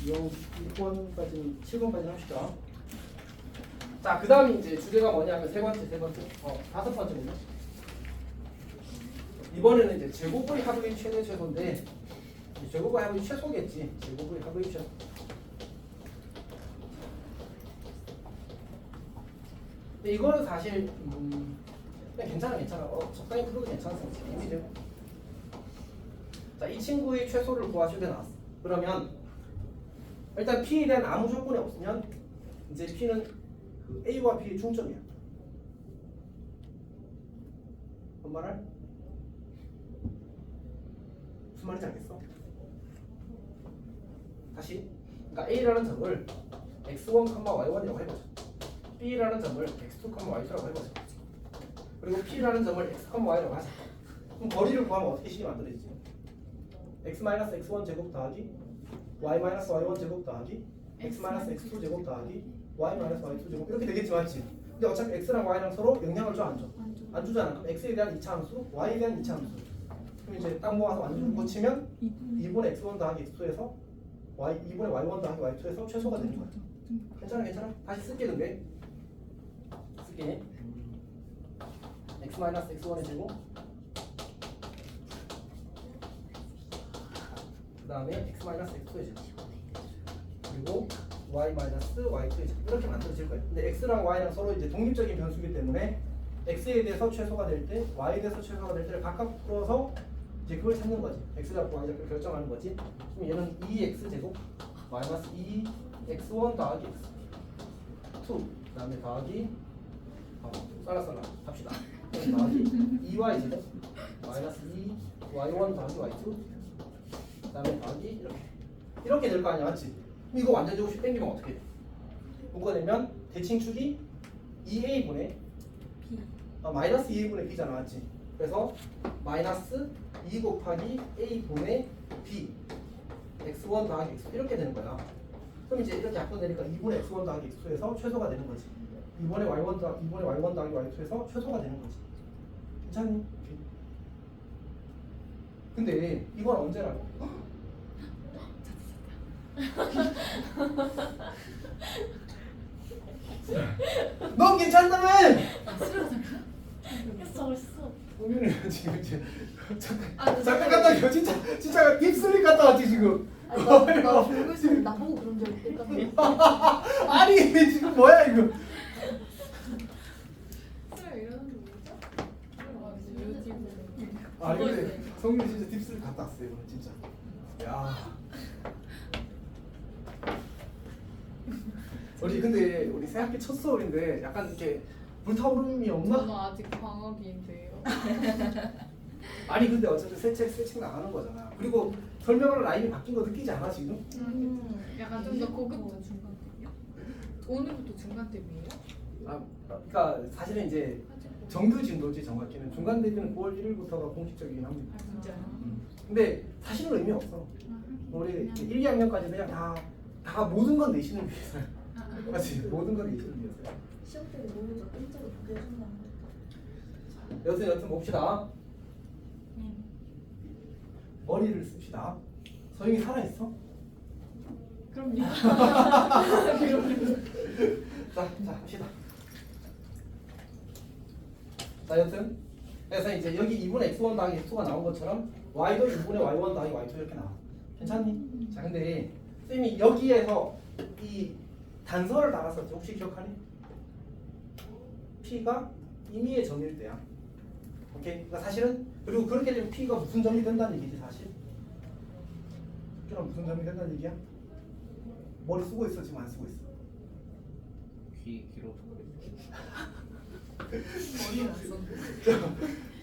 6번까지 7번까지 합시다. 자, 그 다음에 이제 주제가 뭐냐면 세 번째, 다섯 번째군요. 이번에는 이제 제곱의 합의 최대 최소인데 제곱의 합의 최소겠지. 제곱의 합의 최소. 근데 이거는 사실 그냥 괜찮아. 적당히 풀어도 괜찮았어. 재미죠. 자, 이 친구의 최소를 구하셔야 나왔어. 그러면 일단 P에 대한 아무 조건이 없으면 이제 P는 그 A와 B의 중점이야. 뭔 말할? 무슨 말인지 알겠어? 다시. 그러니까 A라는 점을 x1, y1이라고 해보자. B라는 점을 x2, y2라고 해보자. 그리고 P라는 점을 x, y라고 하자. 그럼 거리를 구하면 어떻게 식이 만들어지지? x-x1 제곱 더하기 y-y1 제곱 더하기 x-x2 제곱 더하기 y-y2 제곱 이렇게 되겠지, 맞지? 근데 어차피 x랑 y랑 서로 영향을 줘, 안 줘? 안 주잖아. 그럼 x에 대한 이차함수, y에 대한 이차함수. 그럼 이제 딱 모아서 완전히 고치면 2분의 x1 더하기 x2에서 2분의 y1 더하기 y2에서 최소가 되는 거야. 괜찮아. 다시 쓸게. 근데 쓸게. x-x1의 제곱 그 다음에 x-x2의 제곱 그리고 y-y2의 제곱 이렇게 만들어질 거예요. 근데 x랑 y랑 서로 이제 독립적인 변수이기 때문에 x에 대해서 최소가 될 때, y에 대해서 최소가 될 때를 각각 풀어서 이제 그걸 찾는 거지. x 잡고 y 잡고 결정하는 거지. 그럼 얘는 2x 제곱 마이너스 2x1 더하기 x2 그 다음에 더하기 쌀라 합시다. 더하기 2y 제곱 마이너스 2y1 더하기 y2 그 다음에 더하기 이렇게 될 거 아니야, 맞지? 그럼 이거 완전 제곱식 땡기면 어떻게 돼? 뭐가 되면 대칭축이 2a분의 마이너스 2a분의 b잖아, 맞지? 그래서 마이너스 2 곱하기 a분의 b x1 더하기 x2 이렇게 되는 거야. 그럼 이제 이렇게 약분되니까 2분의 x1 더하기 x2에서 최소가 되는 거지. 2분의 y1 더하기 y2에서 최소가 되는 거지. 괜찮니? 근데 이건 언제라고? 넌 괜찮다며! 했어. 우민이 지금 이제 잠깐 갔다 겨 진짜 딥슬립 갔다 왔지 지금. 나 졸고 있으면 나보고 그런 줄 알까? 아니 지금 뭐야 이거? 아니 근데 성민이 진짜 딥슬립 갔다 왔어요 오늘 진짜. 야. 우리 새학기 첫 수업인데 약간 이렇게 불타오름이 없나? 저는 아직 방학인데요. 아니 근데 어차피 새 책 나가는 거잖아. 그리고 설명하는 라인이 바뀐 거 느끼지 않아 지금? 약간 좀 더 고급진 중간템이요? 오늘부터 중간템이에요? 그러니까 사실은 이제 정규 진도지 정확히는 중간 대비는 9월 1일부터가 공식적이긴 합니다. 진짜요? 근데 사실은 의미 없어. 우리 1, 2학년까지 그냥 다 모든 건 내신을 위해서요. 맞지? 모든 건 내신을 위해서요. 시험 때문에 너무 저 끈적이 보게 해준다. 여튼 봅시다. 머리를 씁시다. 소영이 살아있어? 그럼요. 자 합시다. 자 여튼 그래서 이제 여기 2분의 x1 더하기 x2가 나온 것처럼 y도 2분의 y1 더하기 y2 이렇게 나와. 괜찮니? 자 근데 쌤이 여기에서 이 단서를 달았었지. 혹시 기억하니? P가 임의의 점일 때야. 오케이? 그러니까 사실은 그리고 그렇게 되면 P가 무슨 점이 된다는 얘기지 사실? P가 무슨 점이 된다는 얘기야? 머리 쓰고 있어 지금 안 쓰고 있어? 귀 귀로 듣고 머리는 안 썼는데.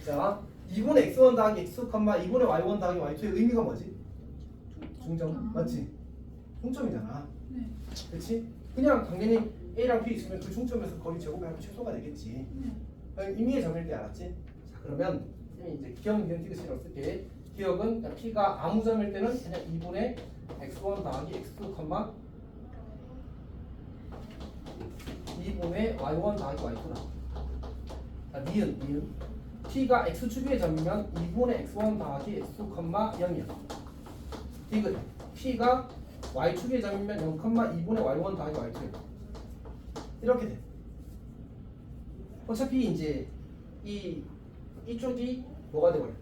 자 2분의 x1 더하기 x, 2분의 y1 더하기 y2의 의미가 뭐지? 중점 맞지? 중점이잖아. 네. 그렇지? 그냥 당연히 A랑 B 있으면 그 중점에서 거리 제곱하면 최소가 되겠지. 임의의 점일 때 알았지? 자 그러면 쌤이 이제 기억 니은 티그시라고 쓸게. 기억은 P가 아무 점일 때는 그냥 2분의 x1 더하기 x2, 2분의 y1 더하기 y2다. 자 니은 P가 x축의 점이면 2분의 x1 더하기 x2, 0이야. 디귿 P가 y축의 점이면 0,2분의 y1 더하기 y2 이렇게 돼. 어차피 이제 이쪽이 뭐가 돼버려?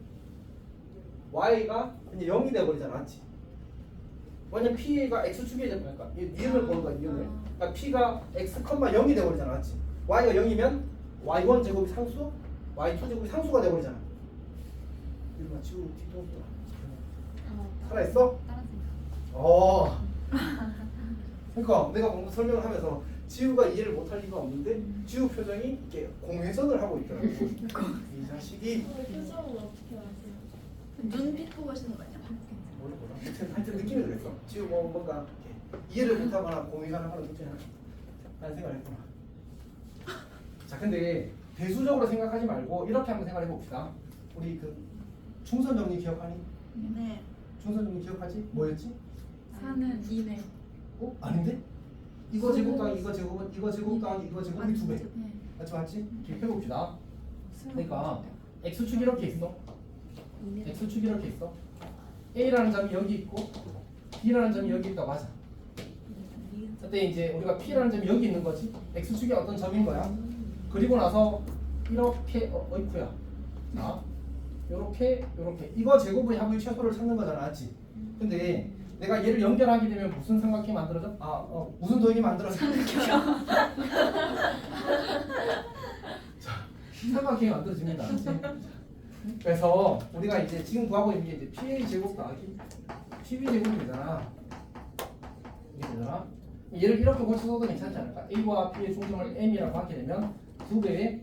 y가 이제 0이 돼버리잖아, 맞지? 왜냐면 p가 x축의 점, 그러니까 니은을 보는 거야, 니은을. 그러니까 p가 x, 0이 돼버리잖아, 맞지? y가 0이면 y1 제곱이 상수, y2 제곱이 상수가 돼버리잖아. 이거 지우 뒤도 살아있어? 그러니까 내가 방금 설명을 하면서 지우가 이해를 못할 리가 없는데 지우 표정이 이렇게 공회전을 하고 있더라고. 이 자식이 표정을 어떻게 아세요? 눈빛 보고 하시는 거 아니야? 뭐라 하여튼 느낌이 그랬어. 지우 뭔가 이렇게 이해를 못하거나 공회전을 하는 느낌이 라는 생각을 했구나. 자, 근데 대수적으로 생각하지 말고 이렇게 한번 생각해 봅시다. 우리 그 중선 정리 기억하니? 네. 중선 정리 기억하지? 뭐였지? 4는 2네. 어? 아닌데? 이거 제곱 더하기 이거 제곱은 이거 제곱 더하기 이거 제곱이 2배. 네. 맞지? 이렇게 해봅시다. 그러니까 x축 이렇게 있어. x축 이렇게 있어. a라는 점이 여기 있고 b라는 점이 여기 있다. 맞아. 그때 이제 우리가 p라는 점이 여기 있는 거지. x축이 어떤 점인 거야. 그리고 나서 이렇게 어이쿠야. 자, 요렇게 이거 제곱의 합의 최소를 찾는 거잖아, 맞지? 근데 내가 얘를 연결하게 되면 무슨 삼각형이 만들어져? 무슨 도형이 만들어져? 자, 삼각형이 만들어집니다. 알지? 그래서 우리가 이제 지금 구하고 있는 게 이제 PA 제곱 더하기 PB 제곱이 되잖아. 이게 되잖아. 얘를 이렇게 고쳐서도 괜찮지 않을까? A와 B의 중점을 M이라고 하게 되면 2배의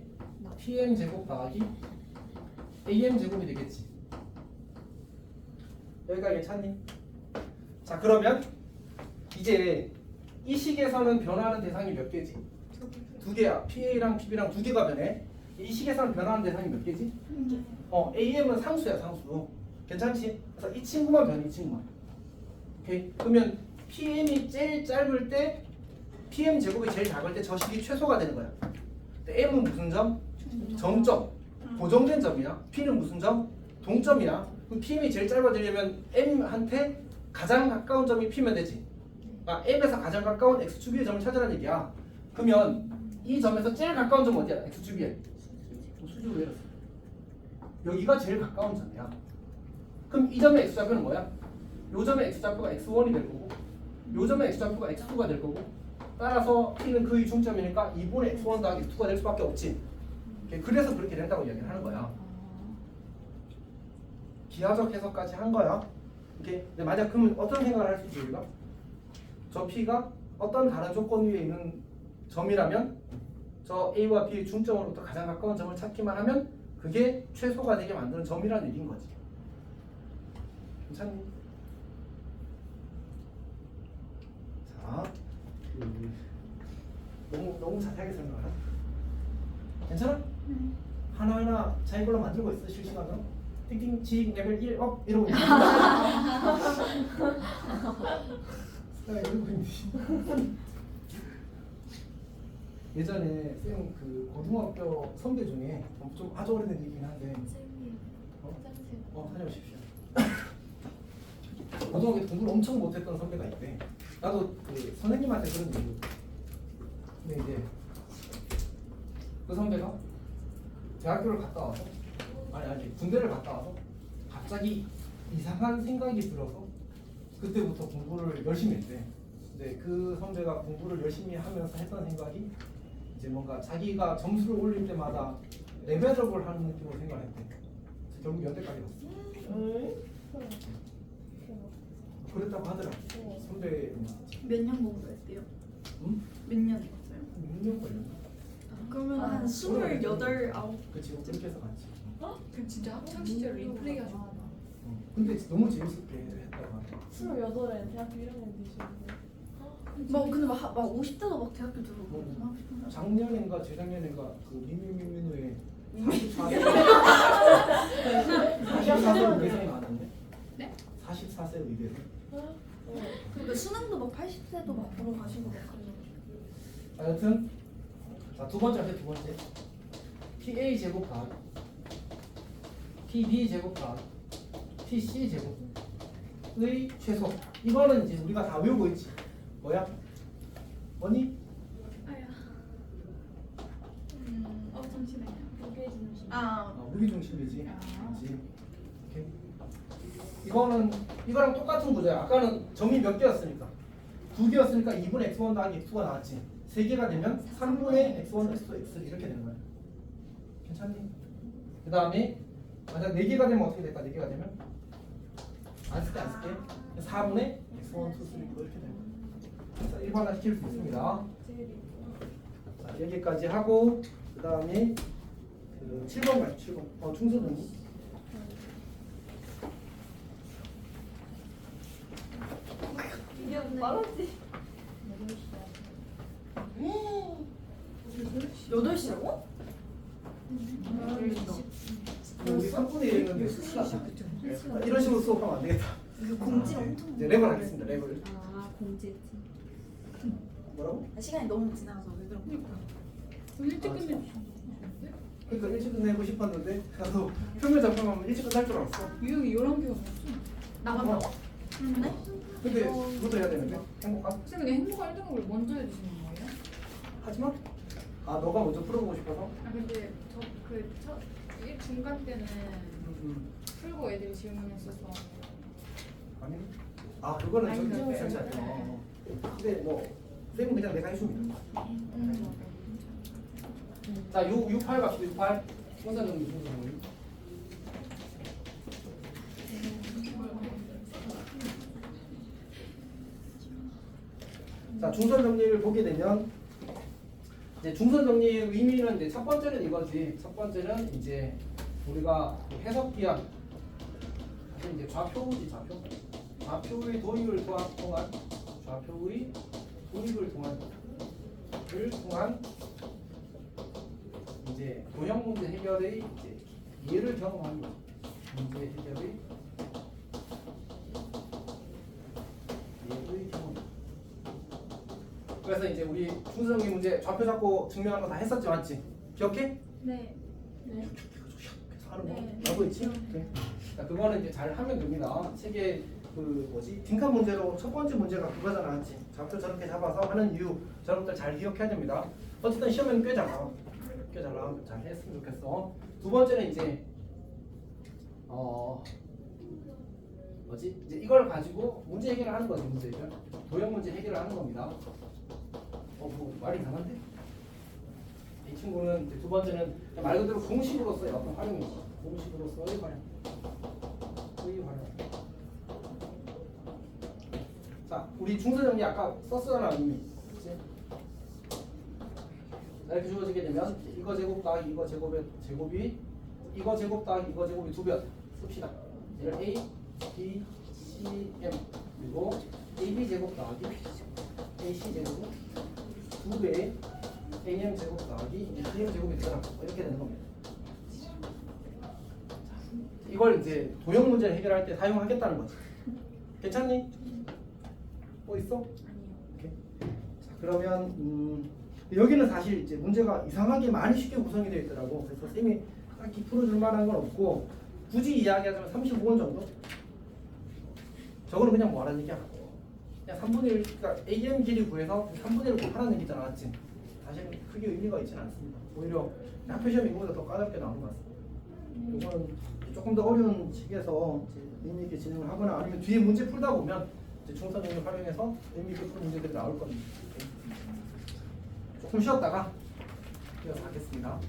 PM 제곱 더하기 AM 제곱이 되겠지. 여기까지 괜찮니? 자, 그러면 이제 이 식에서는 변화하는 대상이 몇 개지? 두 개야. PA랑 PB랑 두 개가 변해. 이 식에서는 변화하는 대상이 몇 개지? AM은 상수야, 상수. 괜찮지? 그래서 이 친구만 변해, 이 친구만. 오케이? 그러면 PM이 제일 짧을 때 PM 제곱이 제일 작을 때 저 식이 최소가 되는 거야. 근데 M은 무슨 점? 정점. 고정된 점이야. P는 무슨 점? 동점이야. 그럼 PM이 제일 짧아지려면 M한테 가장 가까운 점이 P면 되지. 그러니까 M에서 가장 가까운 X축 위의 점을 찾으라는 얘기야. 그러면 이 점에서 제일 가까운 점 어디야? X축 위에. 수직으로 내렸어. 여기가 제일 가까운 점이야. 그럼 이 점의 X좌표는 뭐야? 요 점의 X좌표가 X1이 될 거고 요 점의 X좌표가 X2가 될 거고 따라서 P는 그의 중점이니까 2분의 X1 더하기 X2가 될 수밖에 없지. 그래서 그렇게 된다고 이야기를 하는 거야. 기하적 해석까지 한 거야. 오케이. 근데 만약 그러면 어떤 생각을 할 수 있지 우리가? 저 P가 어떤 다른 조건 위에 있는 점이라면 저 A와 B의 중점으로부터 가장 가까운 점을 찾기만 하면 그게 최소가 되게 만드는 점이라는 얘기인 거지. 괜찮니? 자, 너무 자세하게 설명하나? 괜찮아? 하나하나 자기 걸로 만들고 있어 실시간으로. 띵띵 지익 레벨 1 업 이러고 있어. 예전에 쌤 그 고등학교 선배 중에 좀 아주 오래된 얘기긴 한데 다녀오십시오. 고등학교 때 공부를 엄청 못했던 선배가 있대. 나도 그 선생님한테 그런 얘기. 근데 이제 그 선배가 대학교를 갔다 와서 아니 군대를 갔다 와서 갑자기 이상한 생각이 들어서 그때부터 공부를 열심히 했대. 근데 그 선배가 공부를 열심히 하면서 했던 생각이 이제 뭔가 자기가 점수를 올릴 때마다 레벨업을 하는 느낌으로 생각했대. 그래서 결국 연대까지 갔어. 그랬다고 하더라고. 선배 몇 년 공부했대요? 응? 몇 년 했어요? 6년 걸렸나? 그러면 한 28, 9 그치 그렇게 해서 갔지. 그럼 진짜 학창 시절 리플레이 하셨구나. 근데 너무 재밌었게 했다고 하더라고. 28에 대학교 1학년 되시는데. 막 근데 막 50대도 막 대학교 들어오고 작년인가 재작년인가 그 미미미미누에 44세 44세 의대생이 많았는데? 네? 44세 의대생. 그러니까 수능도 막 80대도 막 보러 가시고 막 자, 여튼 자, 두 번째 할게 두 번째. PA 제곱 더하기 PB 제곱 더하기 PC 제곱의 최소. 이거는 이제 우리가 다 외우고 있지. 뭐야? 뭐니? 아야. 잠시만요. 무게중심. 무게중심이지. 아. 그렇지. 오케이. 이거랑 똑같은 구조야. 아까는 점이 몇 개였으니까? 2개였으니까 2분의 x1 더하기 x2가 나왔지. 3개가 되면 3분의 x1 x2 이렇게 되는 거야. 괜찮니? 그 다음에 만약 4개가 되면 어떻게 될까? 4개가 되면 안 쓸게 4분의 x1 2 3 이렇게 되는 거야. 그래서 일반화 시킬 수 있습니다. 자, 여기까지 하고 그 다음에 그 7번 가요. 7번. 중소등이. 이게 말하지. 8시라고? 우리 3분의 1 있는데 이런 식으로 수업하면 안 되겠다. 공지 엄청 이제 랩을 하겠습니다. 랩을. 아 공지했지. 뭐라고? 시간이 너무 지나서 왜 그런 거야? 일찍 끝내. 그러니까 일찍 끝내고 싶었는데 나도 평일 잡혀가면 일찍 끝날 줄 알았어. 유형이 11개가 넘었어. 나간다고? 네? 근데 그것도 해야 되는데 행복한? 선생님 근데 행복한 1등급을 먼저 해주시는 거예요? 하지만 너가 먼저 풀어보고 싶어서. 아 근데 저첫 중간 때는 풀고 애들이 질문했어서 아니. 그거는 아니, 좀 그거요. 괜찮아요. 근데 뭐 쌤은 그냥 내가 해주면 돼. 자, 6, 8 갑시다. 6, 8. 순서는 무슨 정리? 자, 중선 정리를 보게 되면 이제 중선 정리의 의미는 이제 첫 번째는 이거지. 첫 번째는 이제 우리가 해석 기한 이제 좌표지 좌표의 도입을 통한 좌표의 도입을 통한 이제 도형 문제 해결의 이제 예를 경험하는 거죠. 문제 해결의 예의 경험. 그래서 이제 우리 중성의 문제 좌표 잡고 증명하는 거 다 했었지 맞지? 기억해? 네. 네. 그래서 하는 거 네. 알고 있지? 네. 자, 그거는 이제 잘 하면 됩니다. 책에 그 뭐지 딩칸 문제로 첫 번째 문제가 그거잖아, 맞지? 좌표 저렇게 잡아서 하는 이유 저런 것들 잘 기억해야 됩니다. 어쨌든 시험에는 꽤 잘 나와. 꽤 잘 나오면 잘 했으면 좋겠어. 두 번째는 이제 뭐지? 이제 이걸 가지고 문제 해결을 하는 거지, 문제 해결. 도형 문제 해결을 하는 겁니다. 뭐 말이 이상한데? 이 친구는 이제 두 번째는 말 그대로 공식으로서의 어떤 활용이지. 공식으로서의 활용. 자, 우리 중선 정리 아까 썼잖아 이미. 그치? 자, 이렇게 주어지게 되면 이거 제곱 더하기 이거 제곱의 제곱이 이거 제곱 더하기 이거 제곱이 2배 씁시다. 얘를 A, B, C, M 그리고 AB 제곱 더하기 AC 제곱 2배의 AM 제곱 더하기 BM 제곱이 되잖아. 이렇게 되는 겁니다. 이걸 이제 도형 문제를 해결할 때 사용하겠다는 거지. 괜찮니? 뭐 있어? 아니요. 오케이. 자, 그러면 여기는 사실 이제 문제가 이상하게 많이 쉽게 구성이 되어 있더라고. 그래서 쌤이 딱히 풀어줄 만한 건 없고 굳이 이야기하자면 35원 정도? 저거는 그냥 뭐 하라는 얘기야. 그냥 3분의 1, 그러니까 AM 길이 구해서 3분의 1을 곱하라는 얘기잖아, 맞지? 사실 크게 의미가 있지는 않습니다. 오히려 학교 시험 이거보다 더 까다롭게 나오는 것 같습니다. 이거는 조금 더 어려운 식에서 의미 있게 진행을 하거나 아니면 뒤에 문제 풀다 보면 이제 중선 정리 활용해서 의미 있게 푸는 문제들이 나올 겁니다. 조금 쉬었다가 이어서 하겠습니다.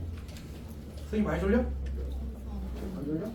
선생님 많이 졸려? 안 졸려?